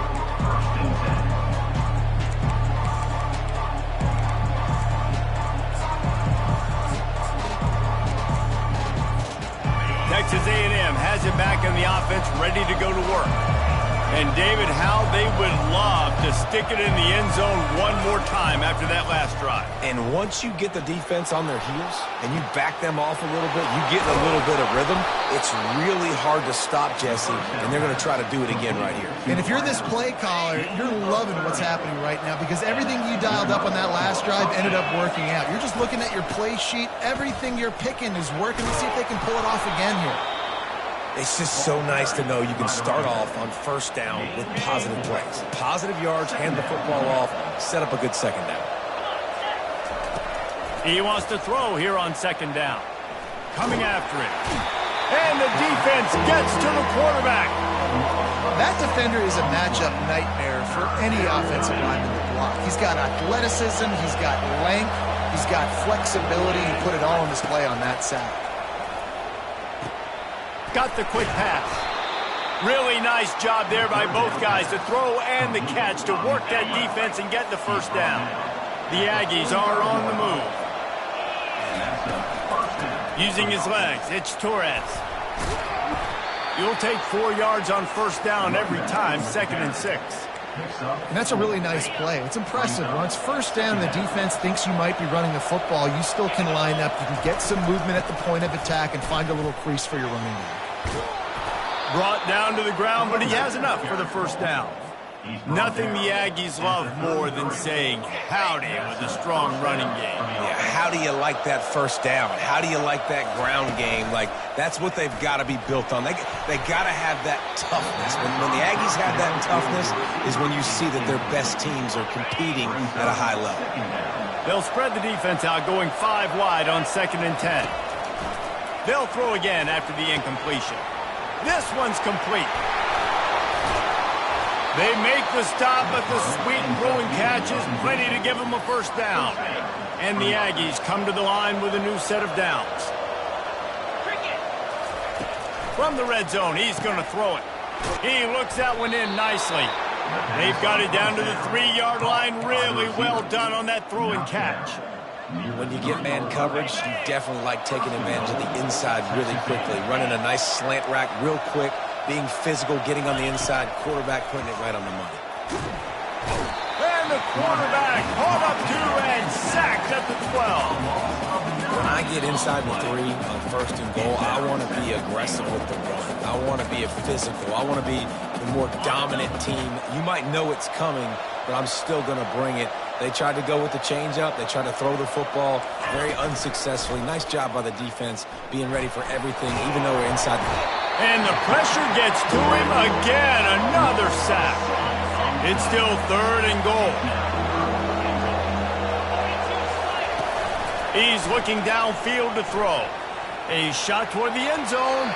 Texas A&M has it back in the offense, ready to go to work. And David, how they would love to stick it in the end zone one more time after that last drive. And once you get the defense on their heels and you back them off a little bit, you get a little bit of rhythm, it's really hard to stop, Jesse, and they're going to try to do it again right here. And if you're this play caller, you're loving what's happening right now because everything you dialed up on that last drive ended up working out. You're just looking at your play sheet. Everything you're picking is working. Let's see if they can pull it off again here. It's just so nice to know you can start off on first down with positive plays. Positive yards, hand the football off, set up a good second down. He wants to throw here on second down. Coming after it. And the defense gets to the quarterback. That defender is a matchup nightmare for any offensive lineman to block. He's got athleticism, he's got length, he's got flexibility. He put it all on display on that sack. Got the quick pass. Really nice job there by both guys, the throw and the catch to work that defense and get the first down. The Aggies are on the move. Using his legs, it's Torres. You'll take 4 yards on first down every time, 2nd and 6. And that's a really nice play. It's impressive. Once first down, the defense thinks you might be running the football. You still can line up. You can get some movement at the point of attack and find a little crease for your running game. Brought down to the ground, but he has enough for the first down. Nothing the Aggies love more than saying howdy with a strong running game. Yeah, how do you like that first down? How do you like that ground game? Like, that's what they've got to be built on. They got to have that toughness. When the Aggies have that toughness is when you see that their best teams are competing at a high level. They'll spread the defense out, going 5 wide on 2nd and 10. They'll throw again after the incompletion. This one's complete. They make the stop, but the sweet throwing catch is plenty to give them a first down. And the Aggies come to the line with a new set of downs. From the red zone, he's going to throw it. He looks that one in nicely. They've got it down to the 3-yard line. Really well done on that throw and catch. When you get man coverage, you definitely like taking advantage of the inside really quickly. Running a nice slant rack real quick, being physical, getting on the inside, quarterback putting it right on the money. And the quarterback caught up to and sacked at the 12. When I get inside the 3 on 1st and goal, I want to be aggressive with the run. I want to be a physical. I want to be the more dominant team. You might know it's coming, but I'm still going to bring it. They tried to go with the changeup. They tried to throw the football very unsuccessfully. Nice job by the defense, being ready for everything, even though we're inside. And the pressure gets to him again. Another sack. It's still 3rd and goal. He's looking downfield to throw. A shot toward the end zone.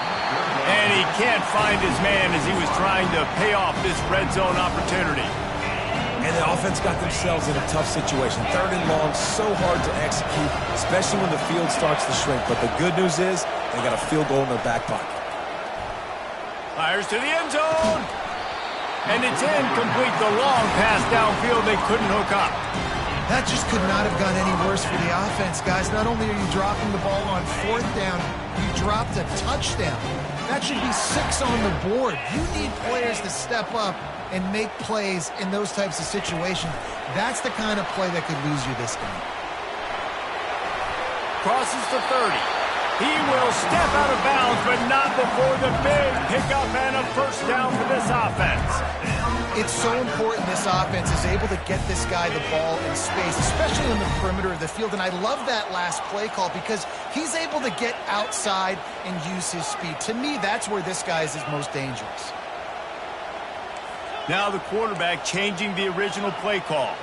And he can't find his man as he was trying to pay off this red zone opportunity. And the offense got themselves in a tough situation. 3rd and long, so hard to execute, especially when the field starts to shrink. But the good news is they got a field goal in their back pocket. Fires to the end zone. And it's incomplete. The long pass downfield they couldn't hook up. That just could not have gone any worse for the offense, guys. Not only are you dropping the ball on 4th down, you dropped a touchdown. That should be 6 on the board. You need players to step up and make plays in those types of situations. That's the kind of play that could lose you this game. Crosses the 30. He will step out of bounds, but not before the big pickup and a first down for this offense. It's so important this offense is able to get this guy the ball in space, especially on the perimeter of the field. And I love that last play call because he's able to get outside and use his speed. To me, that's where this guy is his most dangerous. Now the quarterback changing the original play call.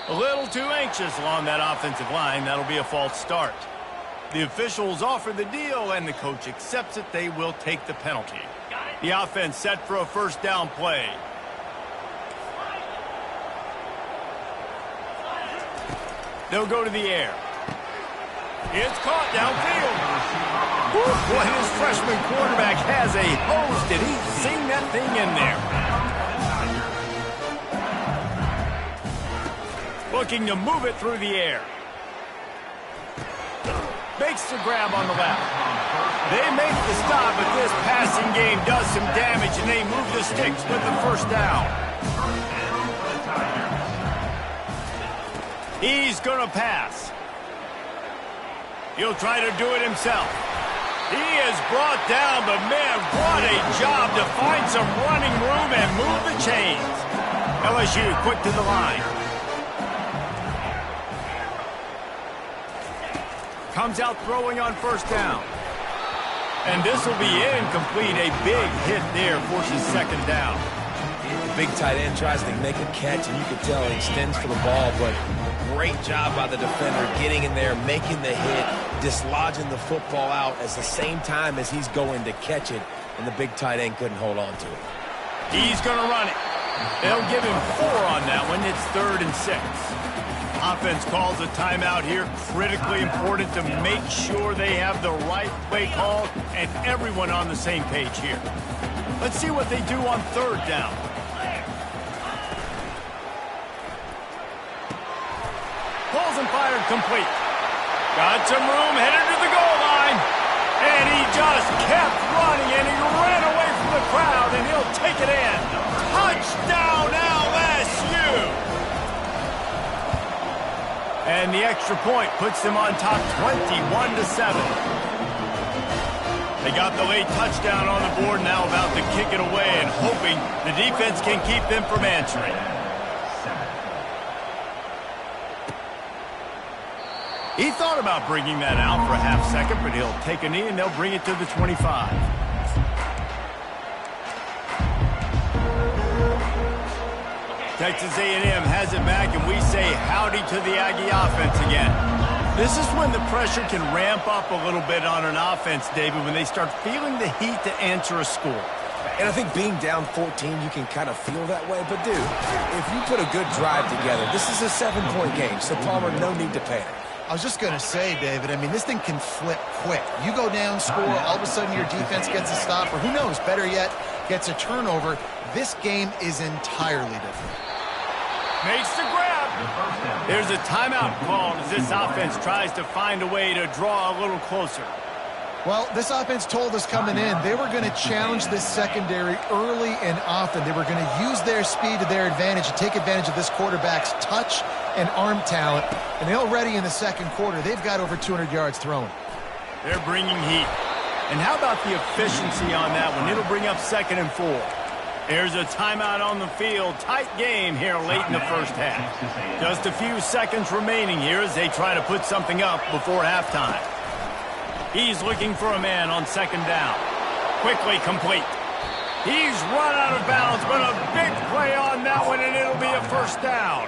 A little too anxious along that offensive line. That'll be a false start. The officials offer the deal, and the coach accepts it. They will take the penalty. The offense set for a first down play. They'll go to the air. It's caught downfield. Boy, his freshman quarterback has a hose. Did he sing that thing in there? Looking to move it through the air. Makes the grab on the left. They make the stop, but this passing game does some damage, and they move the sticks with the first down. He's going to pass. He'll try to do it himself. He is brought down, but man, what a job to find some running room and move the chains. LSU quick to the line. Comes out throwing on first down. And this will be incomplete. A big hit there forces second down. The big tight end tries to make a catch, and you can tell he extends for the ball, but great job by the defender getting in there, making the hit, dislodging the football out at the same time as he's going to catch it, and the big tight end couldn't hold on to it. He's going to run it. They'll give him 4 on that one. It's 3rd and 6. Offense calls a timeout here. Critically important to make sure they have the right play call and everyone on the same page here. Let's see what they do on 3rd down. Pulls and fired complete. Got some room, headed to the goal line. And he just kept running, and he ran away from the crowd, and he'll take it in. Touchdown, LSU! And the extra point puts them on top 21-7. They got the late touchdown on the board, now about to kick it away and hoping the defense can keep them from answering. He thought about bringing that out for a half second, but he'll take a knee and they'll bring it to the 25. Texas A&M has it back, and we say howdy to the Aggie offense again. This is when the pressure can ramp up a little bit on an offense, David, when they start feeling the heat to answer a score. And I think being down 14, you can kind of feel that way. But, dude, if you put a good drive together, this is a 7-point game, so Palmer, no need to panic. I was just going to say, David, I mean, this thing can flip quick. You go down, score, all of a sudden your defense gets a stop, or who knows, better yet, gets a turnover. This game is entirely different. Makes the grab. There's a timeout called as this offense tries to find a way to draw a little closer. Well, this offense told us coming in they were going to challenge this secondary early and often. They were going to use their speed to their advantage and take advantage of this quarterback's touch and arm talent. And already in the second quarter, they've got over 200 yards throwing. They're bringing heat. And how about the efficiency on that one? It'll bring up 2nd and 4. There's a timeout on the field. Tight game here late in the first half. Just a few seconds remaining here as they try to put something up before halftime. He's looking for a man on 2nd down. Quickly complete. He's run out of bounds, but a big play on that one, and it'll be a 1st down.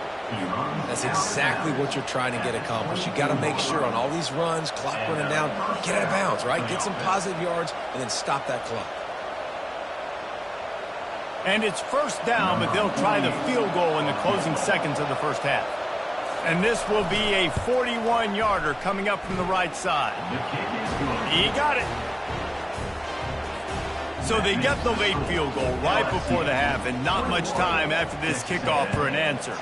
That's exactly what you're trying to get accomplished. You got to make sure on all these runs, clock running down, get out of bounds, right? Get some positive yards, and then stop that clock. And it's 1st down, but they'll try the field goal in the closing seconds of the first half. And this will be a 41-yarder coming up from the right side. He got it. So they get the late field goal right before the half, and not much time after this kickoff for an answer.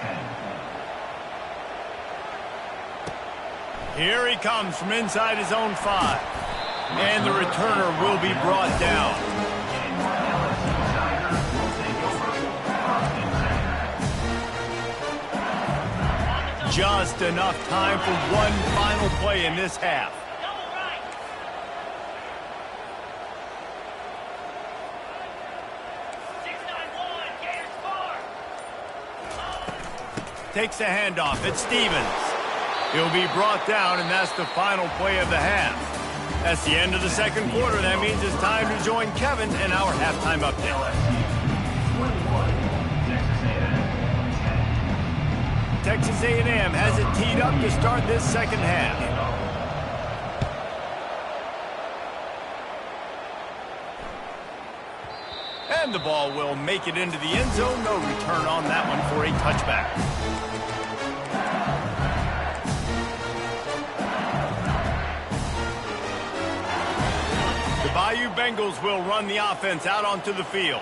Here he comes from inside his own 5. And the returner will be brought down. Just enough time for one final play in this half. Takes a handoff. It's Stevens. He'll be brought down, and that's the final play of the half. That's the end of the second quarter. That means it's time to join Kevin in our halftime update. Texas A&M has it teed up to start this second half. And the ball will make it into the end zone. No return on that one for a touchback. The Bayou Bengals will run the offense out onto the field.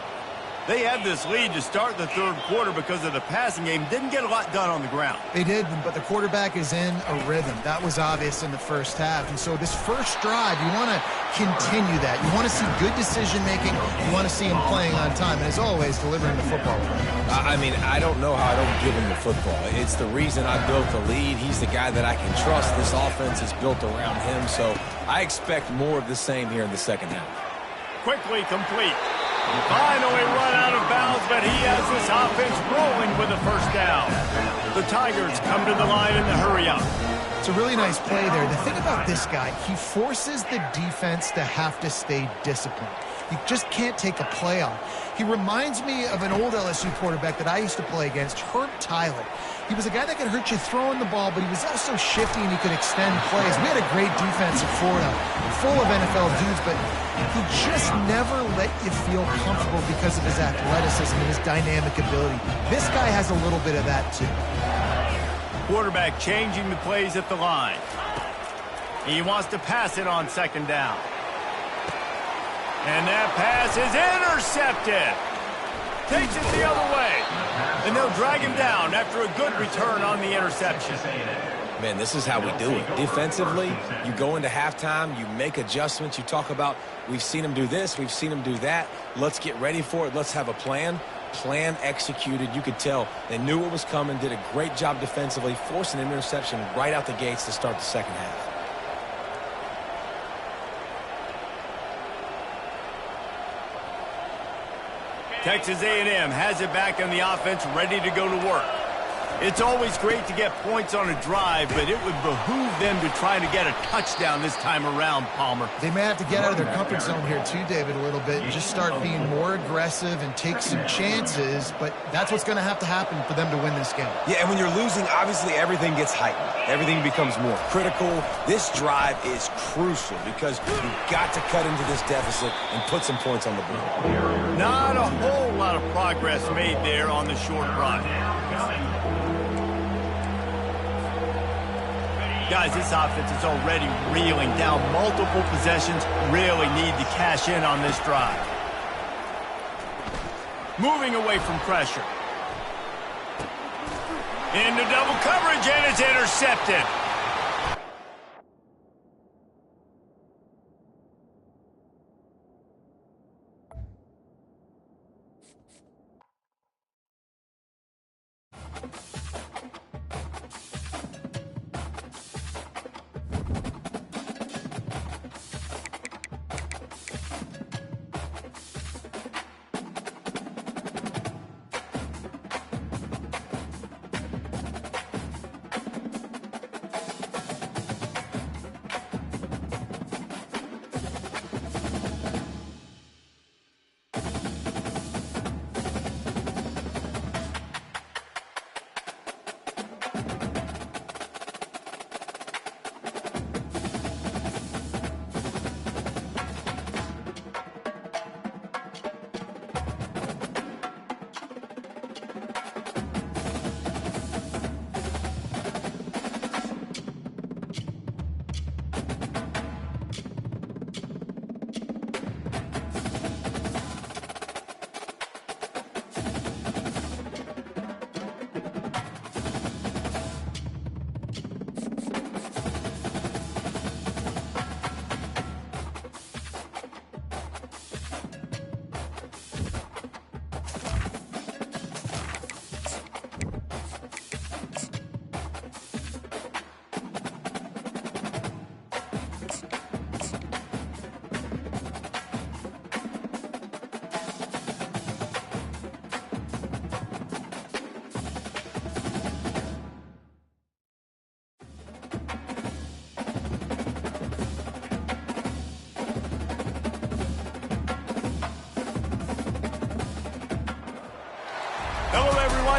They had this lead to start the third quarter because of the passing game. Didn't get a lot done on the ground. They did, but the quarterback is in a rhythm. That was obvious in the first half. And so this first drive, you want to continue that. You want to see good decision-making. You want to see him playing on time. And as always, delivering the football. I mean, I don't know how I don't give him the football. It's the reason I built the lead. He's the guy that I can trust. This offense is built around him. So I expect more of the same here in the second half. Quickly complete. Finally run out of bounds, but he has this offense rolling with a 1st down. The Tigers come to the line in the hurry-up. It's a really nice play there. The thing about this guy, he forces the defense to have to stay disciplined. You just can't take a play off. He reminds me of an old LSU quarterback that I used to play against, Herb Tyler. He was a guy that could hurt you throwing the ball, but he was also shifty and he could extend plays. We had a great defense in Florida, full of NFL dudes, but he just never let you feel comfortable because of his athleticism and his dynamic ability. This guy has a little bit of that too. Quarterback changing the plays at the line. He wants to pass it on 2nd down. And that pass is intercepted. Takes it the other way. And they'll drag him down after a good return on the interception. Man, this is how we do it. Defensively, you go into halftime, you make adjustments. You talk about, we've seen him do this, we've seen him do that. Let's get ready for it. Let's have a plan. Plan executed. You could tell they knew what was coming, did a great job defensively, forcing an interception right out the gates to start the second half. Texas A&M has it back on the offense, ready to go to work. It's always great to get points on a drive, but it would behoove them to try to get a touchdown this time around, Palmer. They may have to get out of their comfort zone here too, David, a little bit, and just start being more aggressive and take some chances, but that's what's going to have to happen for them to win this game. Yeah, and when you're losing, obviously everything gets heightened. Everything becomes more critical. This drive is crucial because you've got to cut into this deficit and put some points on the board. Not a whole lot of progress made there on the short run. Guys, this offense is already reeling down multiple possessions. Really need to cash in on this drive. Moving away from pressure. Into double coverage, and it's intercepted.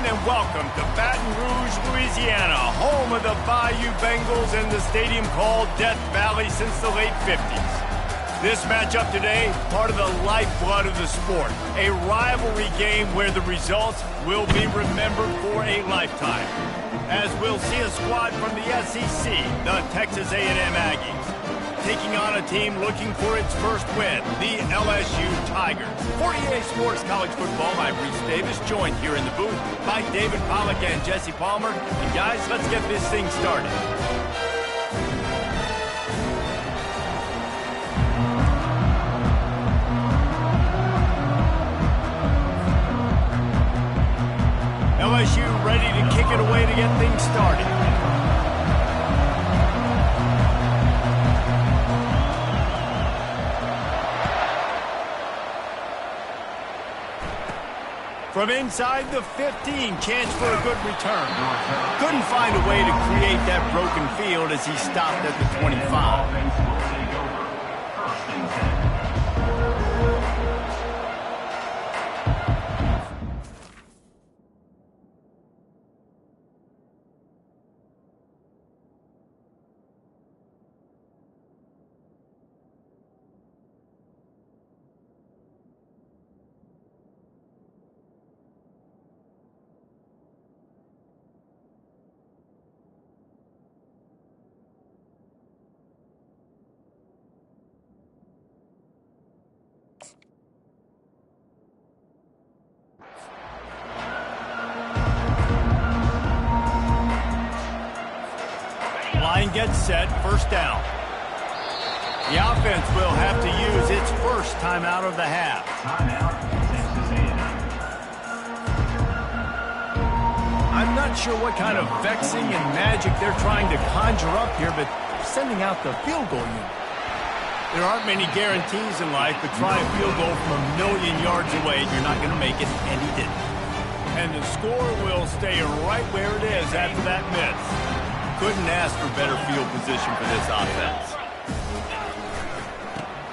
And welcome to Baton Rouge, Louisiana, home of the Bayou Bengals and the stadium called Death Valley since the late 50s. This matchup today, part of the lifeblood of the sport, a rivalry game where the results will be remembered for a lifetime. As we'll see a squad from the SEC, the Texas A&M Aggies, taking on a team looking for its first win, the LSU Tigers. 48 Sports College Football, I'm Reese Davis, joined here in the booth by David Pollack and Jesse Palmer. And guys, let's get this thing started. LSU ready to kick it away to get things started. From inside the 15, chance for a good return. Couldn't find a way to create that broken field as he stopped at the 25. Line gets set, first down. The offense will have to use its first timeout of the half. Timeout, Texas A&M. I'm not sure what kind of vexing and magic they're trying to conjure up here, but they're sending out the field goal unit. There aren't many guarantees in life, but try a field goal from 1,000,000 yards away, and you're not going to make it, and he didn't. And the score will stay right where it is after that miss. Couldn't ask for better field position for this offense.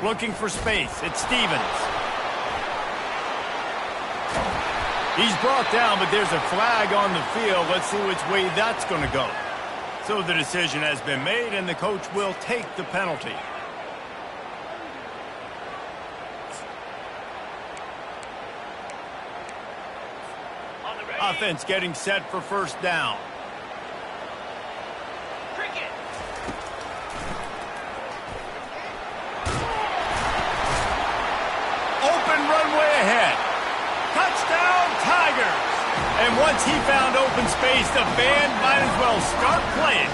Looking for space. It's Stevens. He's brought down, but there's a flag on the field. Let's see which way that's going to go. So the decision has been made, and the coach will take the penalty. Offense getting set for first down. Cricket. Open runway ahead. Touchdown, Tigers. And once he found open space, the band might as well start playing.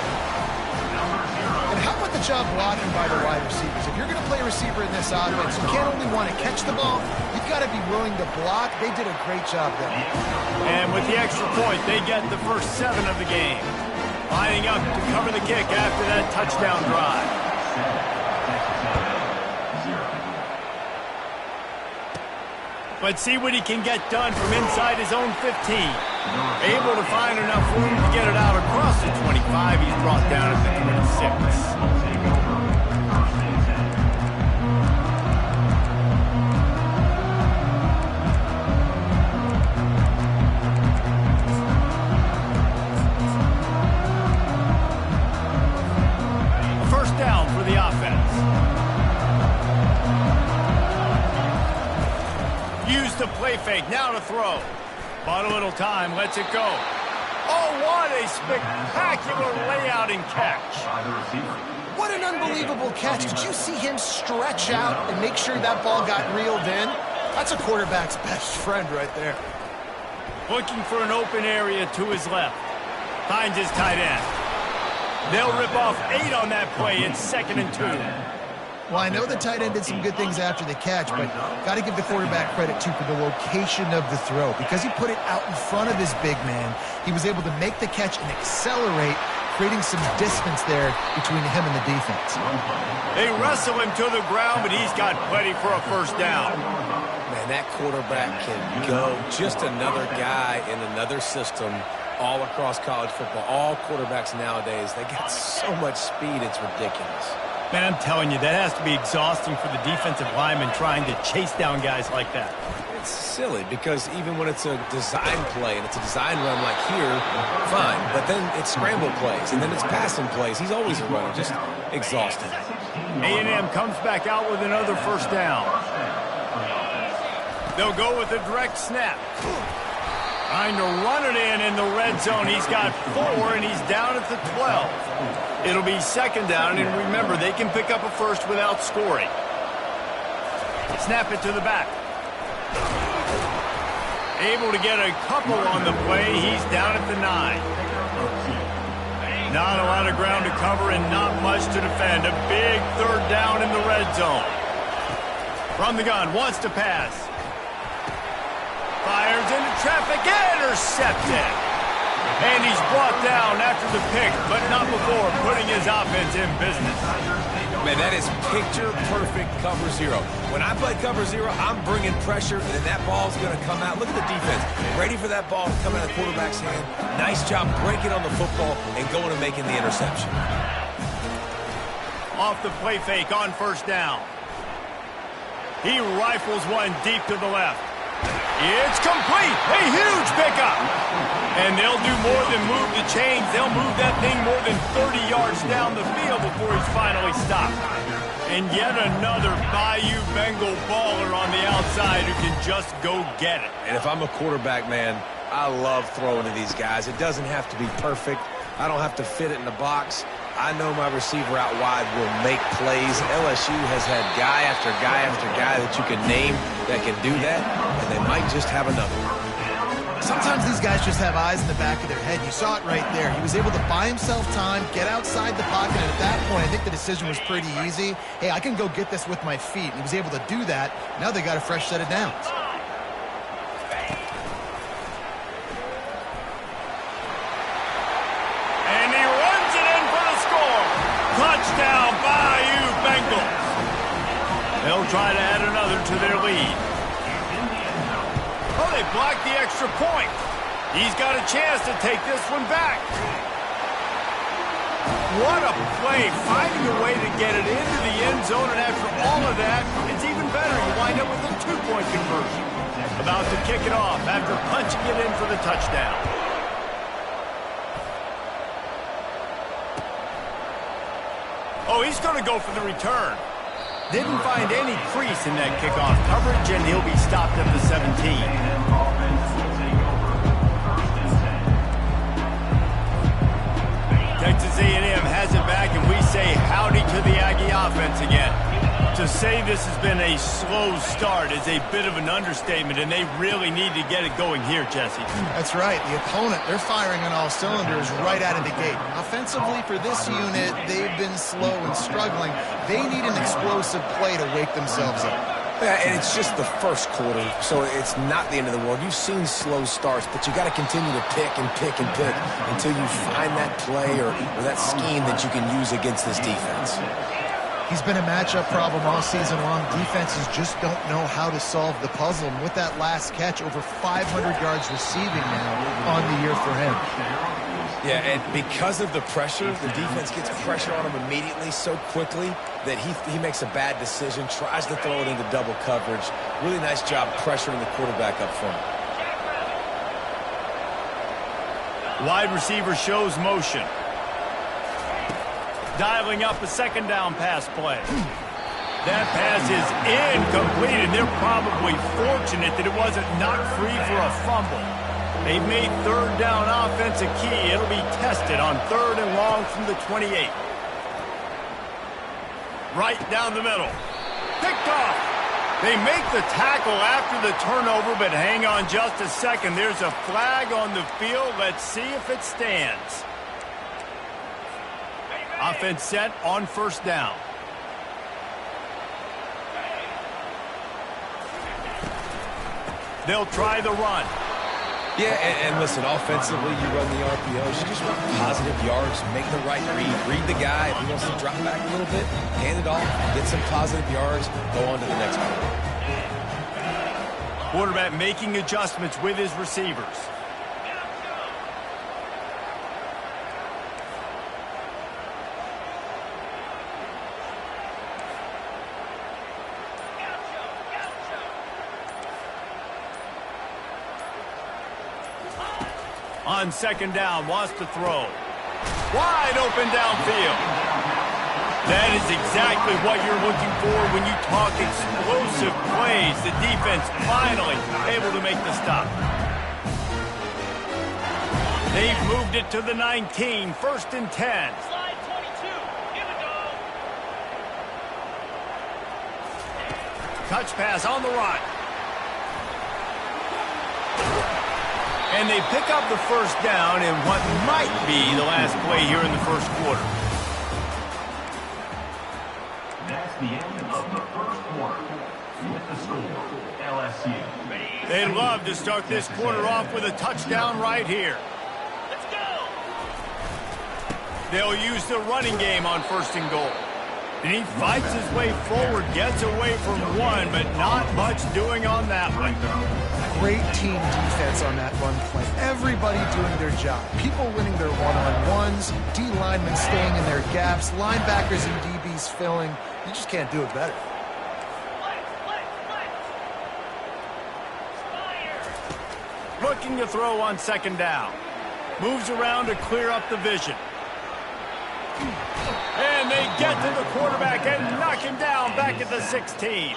And how about the job blocking by the wide receivers? If you're going to play receiver in this offense, you can't only want to catch the ball, you've got to be willing to block. They did a great job there. And with the extra point, they get the first 7 of the game. Lining up to cover the kick after that touchdown drive. Let's see what he can get done from inside his own 15. Able to find enough room to get it out across the 25. He's brought down at the 26. First down for the offense. Used to play fake, now to throw. Bought a little time, lets it go. Oh, what a spectacular layout and catch. What an unbelievable catch. Did you see him stretch out and make sure that ball got reeled in? That's a quarterback's best friend right there. Looking for an open area to his left. Finds his tight end. They'll rip off 8 on that play. It's 2nd and 2. Well, I know the tight end did some good things after the catch, but got to give the quarterback credit, too, for the location of the throw. Because he put it out in front of his big man, he was able to make the catch and accelerate, creating some distance there between him and the defense. They wrestle him to the ground, but he's got plenty for a first down. Man, that quarterback can go. Just another guy in another system all across college football. All quarterbacks nowadays, they got so much speed, it's ridiculous. Man, I'm telling you, that has to be exhausting for the defensive lineman trying to chase down guys like that. It's silly because even when it's a design play and it's a design run like here, fine. But then it's scramble plays and then it's passing plays. He's always a runner, just exhausted. A&M comes back out with another first down. They'll go with a direct snap. Trying to run it in the red zone. He's got 4, and he's down at the 12. It'll be 2nd down, and remember, they can pick up a first without scoring. Snap it to the back. Able to get a couple on the play. He's down at the 9. Not a lot of ground to cover and not much to defend. A big 3rd down in the red zone. From the gun, wants to pass. Fires into traffic, intercepted. And he's brought down after the pick, but not before putting his offense in business. Man, that is picture-perfect cover 0. When I play cover 0, I'm bringing pressure, and then that ball's going to come out. Look at the defense. Ready for that ball to come out of the quarterback's hand. Nice job breaking on the football and going and making the interception. Off the play fake on first down. He rifles one deep to the left. It's complete. A huge pickup. And they'll do more than move the chains. They'll move that thing more than 30 yards down the field before he's finally stopped. And yet another Bayou Bengal baller on the outside who can just go get it. And if I'm a quarterback, man, I love throwing to these guys. It doesn't have to be perfect. I don't have to fit it in the box. I know my receiver out wide will make plays. LSU has had guy after guy after guy that you can name that can do that, and they might just have another one. Sometimes these guys just have eyes in the back of their head. You saw it right there. He was able to buy himself time, get outside the pocket, and at that point, I think the decision was pretty easy. Hey, I can go get this with my feet. And he was able to do that. Now they got a fresh set of downs. They'll try to add another to their lead. Oh, they blocked the extra point. He's got a chance to take this one back. What a play, finding a way to get it into the end zone, and after all of that, it's even better. You wind up with a two-point conversion. About to kick it off after punching it in for the touchdown. Oh, he's going to go for the return. Didn't find any crease in that kickoff coverage, and he'll be stopped at the 17. Texas A&M has it back, and we say howdy to the Aggie offense again. To say this has been a slow start is a bit of an understatement, and they really need to get it going here, Jesse. That's right. The opponent, they're firing on all cylinders right out of the gate. Offensively, for this unit, they've been slow and struggling. They need an explosive play to wake themselves up. Yeah, and it's just the first quarter, so it's not the end of the world. You've seen slow starts, but you got to continue to pick and pick and pick until you find that play or that scheme that you can use against this defense. He's been a matchup problem all season long. Defenses just don't know how to solve the puzzle. And with that last catch, over 500 yards receiving now on the year for him. Yeah, and because of the pressure, the defense gets pressure on him immediately so quickly that he makes a bad decision, tries to throw it into double coverage. Really nice job pressuring the quarterback up front. Wide receiver shows motion. Dialing up a second down pass play. That pass is incomplete, and they're probably fortunate that it wasn't knocked free for a fumble. They've made third down offense a key. It'll be tested on 3rd and long from the 28. Right down the middle. Picked off. They make the tackle after the turnover, but hang on just a second. There's a flag on the field. Let's see if it stands. Offense set on 1st down. They'll try the run. Yeah, and listen, offensively, you run the RPOs, you just run positive yards, make the right read the guy. If he wants to drop back a little bit, hand it off, get some positive yards, go on to the next one. Quarterback making adjustments with his receivers. On 2nd down, wants to throw. Wide open downfield. That is exactly what you're looking for when you talk explosive plays. The defense finally able to make the stop. They've moved it to the 19, 1st and 10. Slide 22. Here we go. Touch pass on the run. And they pick up the 1st down in what might be the last play here in the 1st quarter. That's the end of the 1st quarter. With the score, LSU. They'd love to start this quarter off with a touchdown right here. Let's go. They'll use the running game on 1st and goal. And he fights his way forward, gets away from one, but not much doing on that one. Great team defense on that run play. Everybody doing their job. People winning their one-on-ones, D-linemen staying in their gaps, linebackers and DBs filling. You just can't do it better. Looking to throw on 2nd down. Moves around to clear up the vision. And they get to the quarterback and knock him down back at the 16.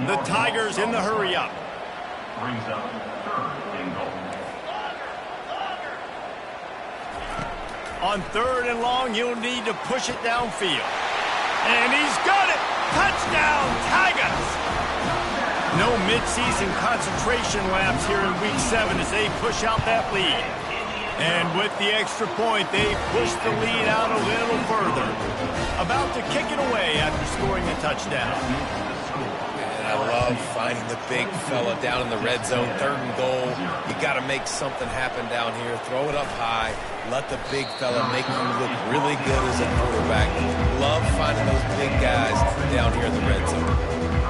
The Tigers in the hurry-up. Brings up 3rd and goal. On 3rd and long, you'll need to push it downfield. And he's got it! Touchdown, Tigers! No midseason concentration laps here in Week 7 as they push out that lead. And with the extra point, they push the lead out a little further. About to kick it away after scoring a touchdown. And I love finding the big fella down in the red zone, 3rd and goal. You got to make something happen down here. Throw it up high. Let the big fella make you look really good as a quarterback. Love finding those big guys down here in the red zone.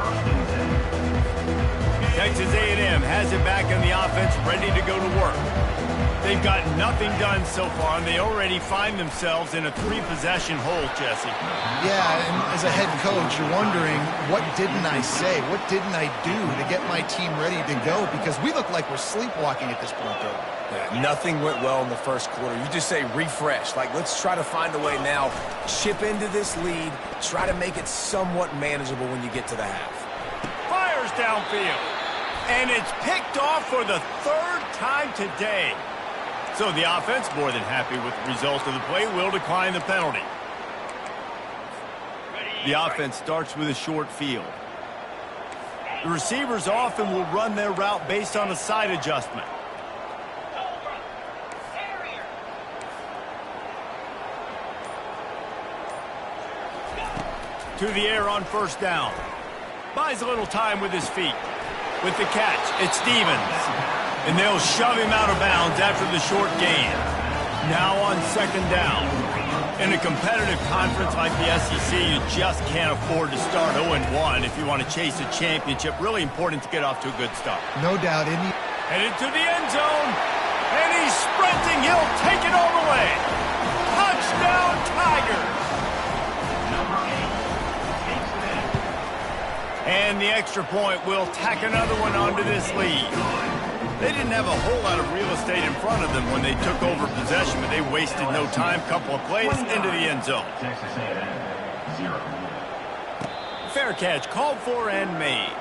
Texas A&M has it back on the offense, ready to go to work. They've got nothing done so far, and they already find themselves in a 3-possession hole, Jesse. Yeah, and as a head coach, you're wondering, what didn't I say? What didn't I do to get my team ready to go? Because we look like we're sleepwalking at this point, though. Yeah, nothing went well in the first quarter. You just say refresh. Like, let's try to find a way now. Chip into this lead. Try to make it somewhat manageable when you get to the half. Fires downfield. And it's picked off for the 3rd time today. So the offense, more than happy with the result of the play, will decline the penalty. The offense starts with a short field. The receivers often will run their route based on a side adjustment. To the air on first down. Buys a little time with his feet. With the catch, it's Stevens. And they'll shove him out of bounds after the short gain. Now on second down. In a competitive conference like the SEC, you just can't afford to start 0-1 if you want to chase a championship. Really important to get off to a good start. No doubt. Headed to the end zone. And he's sprinting. He'll take it all the way. Touchdown, Tigers. And the extra point will tack another one onto this lead. They didn't have a whole lot of real estate in front of them when they took over possession, but they wasted no time. Couple of plays into the end zone. Fair catch called for and made.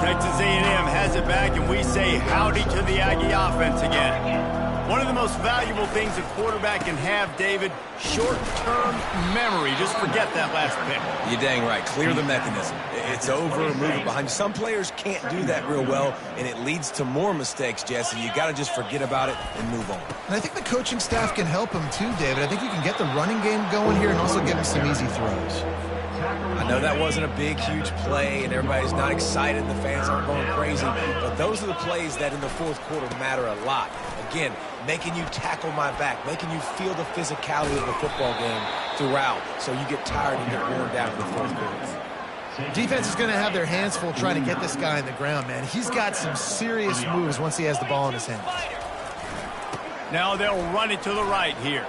Texas A&M has it back, and we say howdy to the Aggie offense again. One of the most valuable things a quarterback can have, David, short-term memory. Just forget that last pick. You're dang right. Clear the mechanism. It's over, move it behind you. Some players can't do that real well, and it leads to more mistakes, Jesse. You got to just forget about it and move on. And I think the coaching staff can help him too, David. I think you can get the running game going here and also give him some easy throws. I know that wasn't a big, huge play, and everybody's not excited, and the fans aren't going crazy, but those are the plays that in the fourth quarter matter a lot. Again, making you tackle my back, making you feel the physicality of the football game throughout, so you get tired and get worn down in the fourth quarter. Defense is going to have their hands full trying to get this guy on the ground, man. He's got some serious moves once he has the ball in his hands. Now they'll run it to the right here.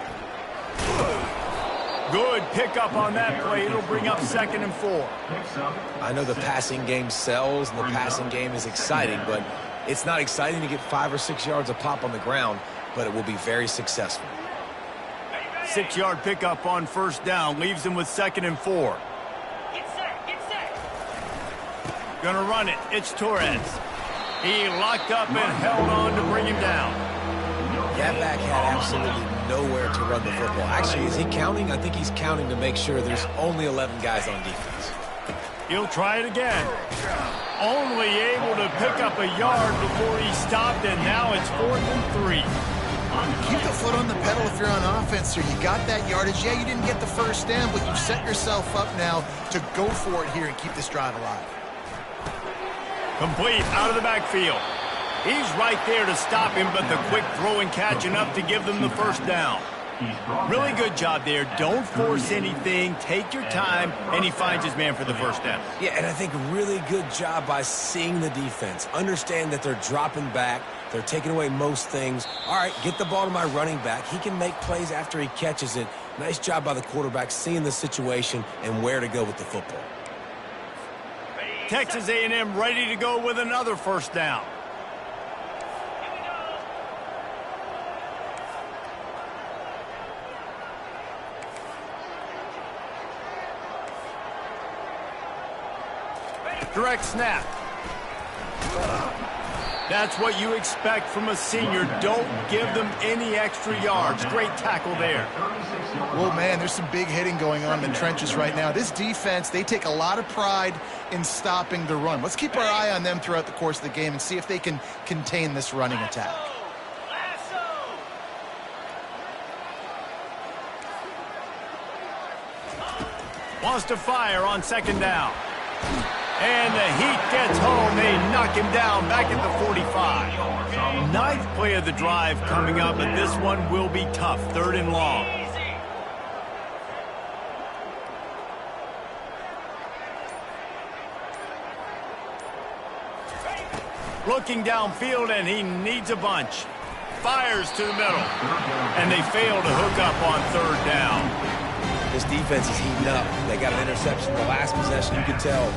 Good pickup on that play. It'll bring up 2nd and 4. I know the passing game sells and the passing game is exciting, but it's not exciting to get 5 or 6 yards a pop on the ground, but it will be very successful. 6-yard pickup on first down leaves them with 2nd and 4. Get set. Gonna run it. It's Torres. He locked up and held on to bring him down. That back had absolutely nowhere to run the football. Actually, is he counting? I think he's counting to make sure there's only 11 guys on defense. He'll try it again. Only able to pick up a yard before he stopped, and now it's 4th and 3. Keep the foot on the pedal if you're on offense here. You got that yardage. Yeah, you didn't get the first down, but you set yourself up now to go for it here and keep this drive alive. Complete out of the backfield. He's right there to stop him, but the quick throw and catch enough to give them the first down. Really good job there. Don't force anything. Take your time, and he finds his man for the first down. Yeah, and I think really good job by seeing the defense. Understand that they're dropping back. They're taking away most things. All right, get the ball to my running back. He can make plays after he catches it. Nice job by the quarterback seeing the situation and where to go with the football. Texas A&M ready to go with another first down. Direct snap. That's what you expect from a senior. Don't give them any extra yards. Great tackle there. Well, man, there's some big hitting going on in the trenches right now. This defense, they take a lot of pride in stopping the run. Let's keep our eye on them throughout the course of the game and see if they can contain this running attack. Wants to fire on second down. And the heat gets home. They knock him down back at the 45. Ninth play of the drive coming up, but this one will be tough. 3rd and long. Looking downfield, and he needs a bunch. Fires to the middle. And they fail to hook up on third down. This defense is heating up. They got an interception the last possession. You could tell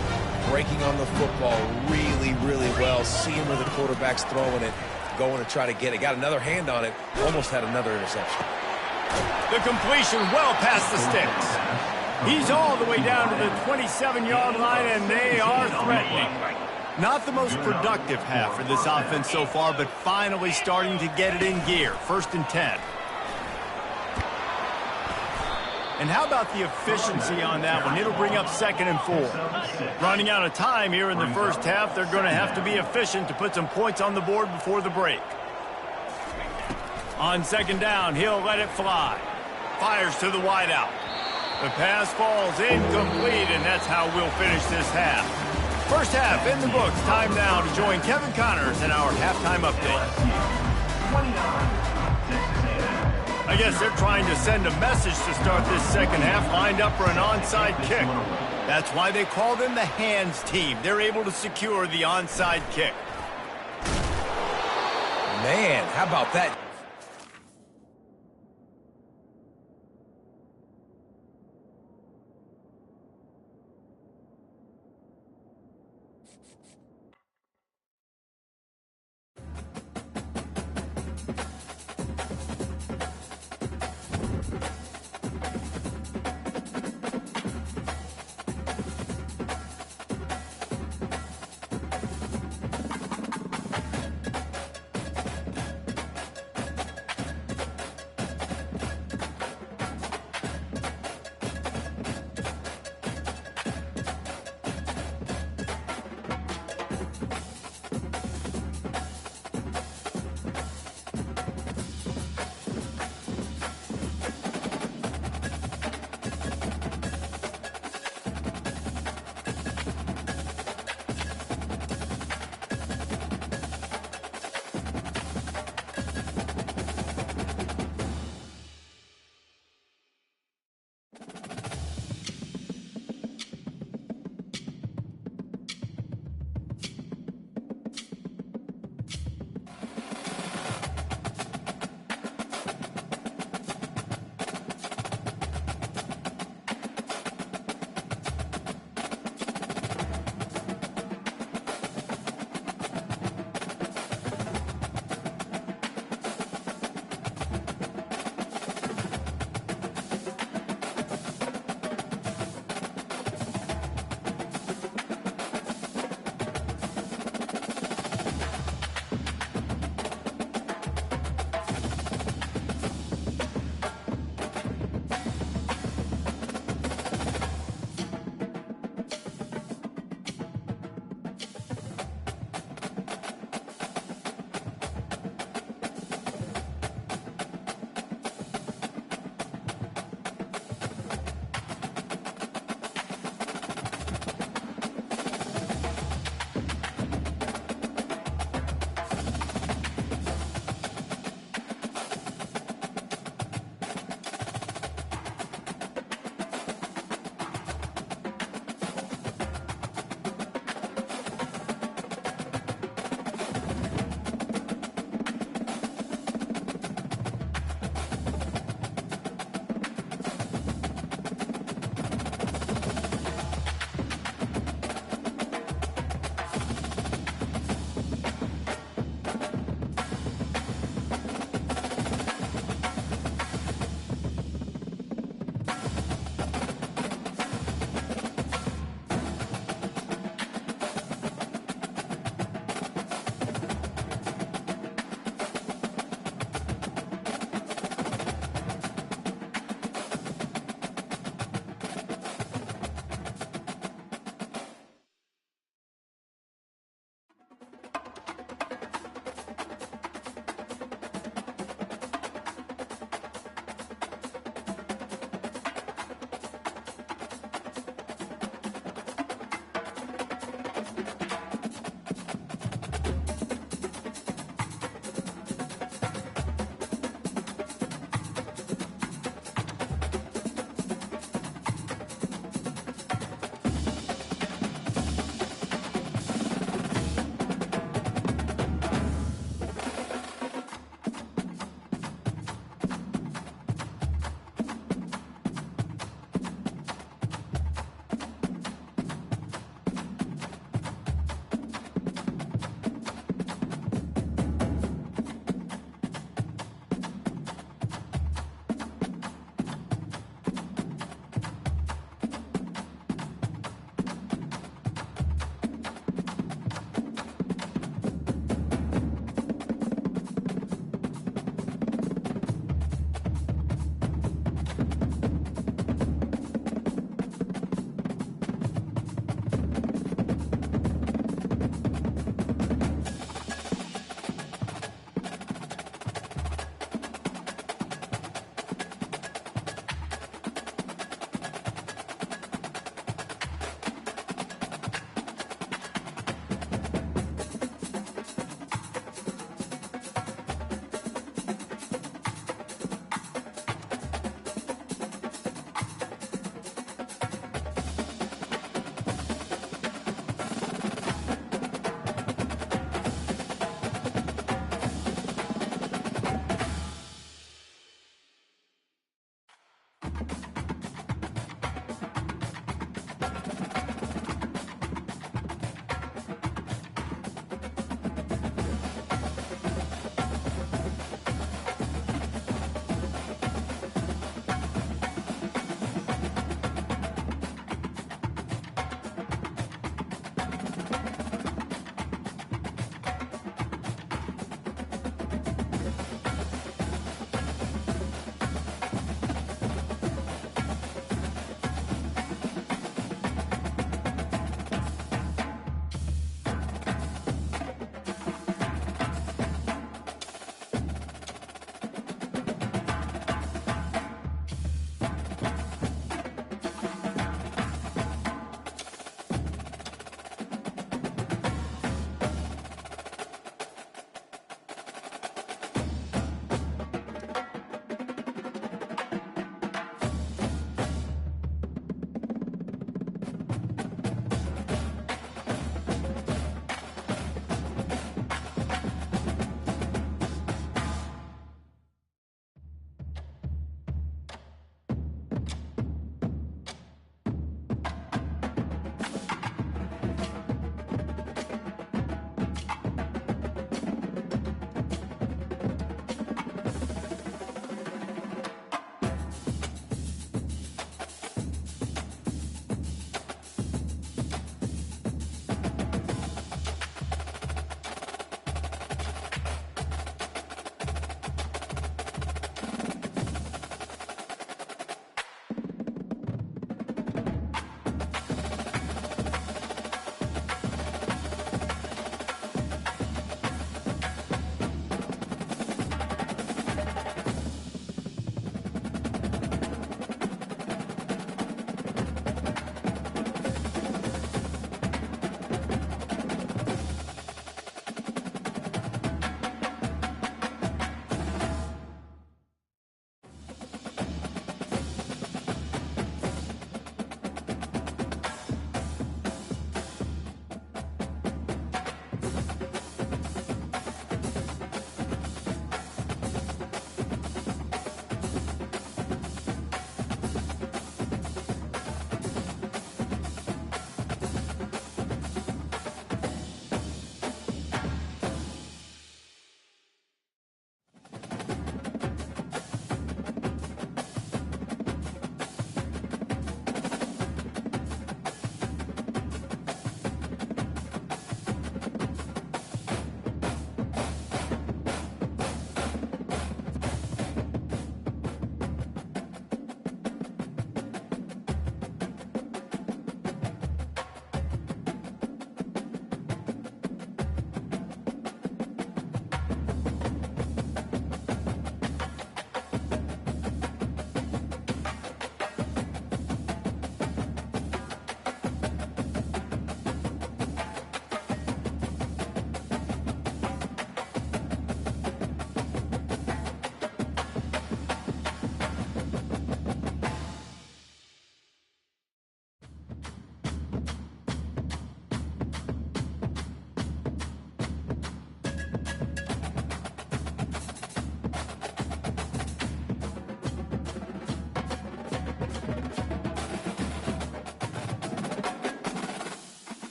breaking on the football really, really well. Seeing where the quarterback's throwing it, going to try to get it. Got another hand on it. Almost had another interception. The completion well past the sticks. He's all the way down to the 27-yard line, and they are threatening. Not the most productive half for this offense so far, but finally starting to get it in gear. 1st and 10. And how about the efficiency on that one? It'll bring up 2nd and 4. Running out of time here in the first half, they're going to have to be efficient to put some points on the board before the break. On 2nd down, he'll let it fly. Fires to the wideout. The pass falls incomplete, and that's how we'll finish this half. First half in the books. Time now to join Kevin Connors in our halftime update. I guess they're trying to send a message to start this second half, lined up for an onside kick. That's why they call them the hands team. They're able to secure the onside kick. Man, how about that?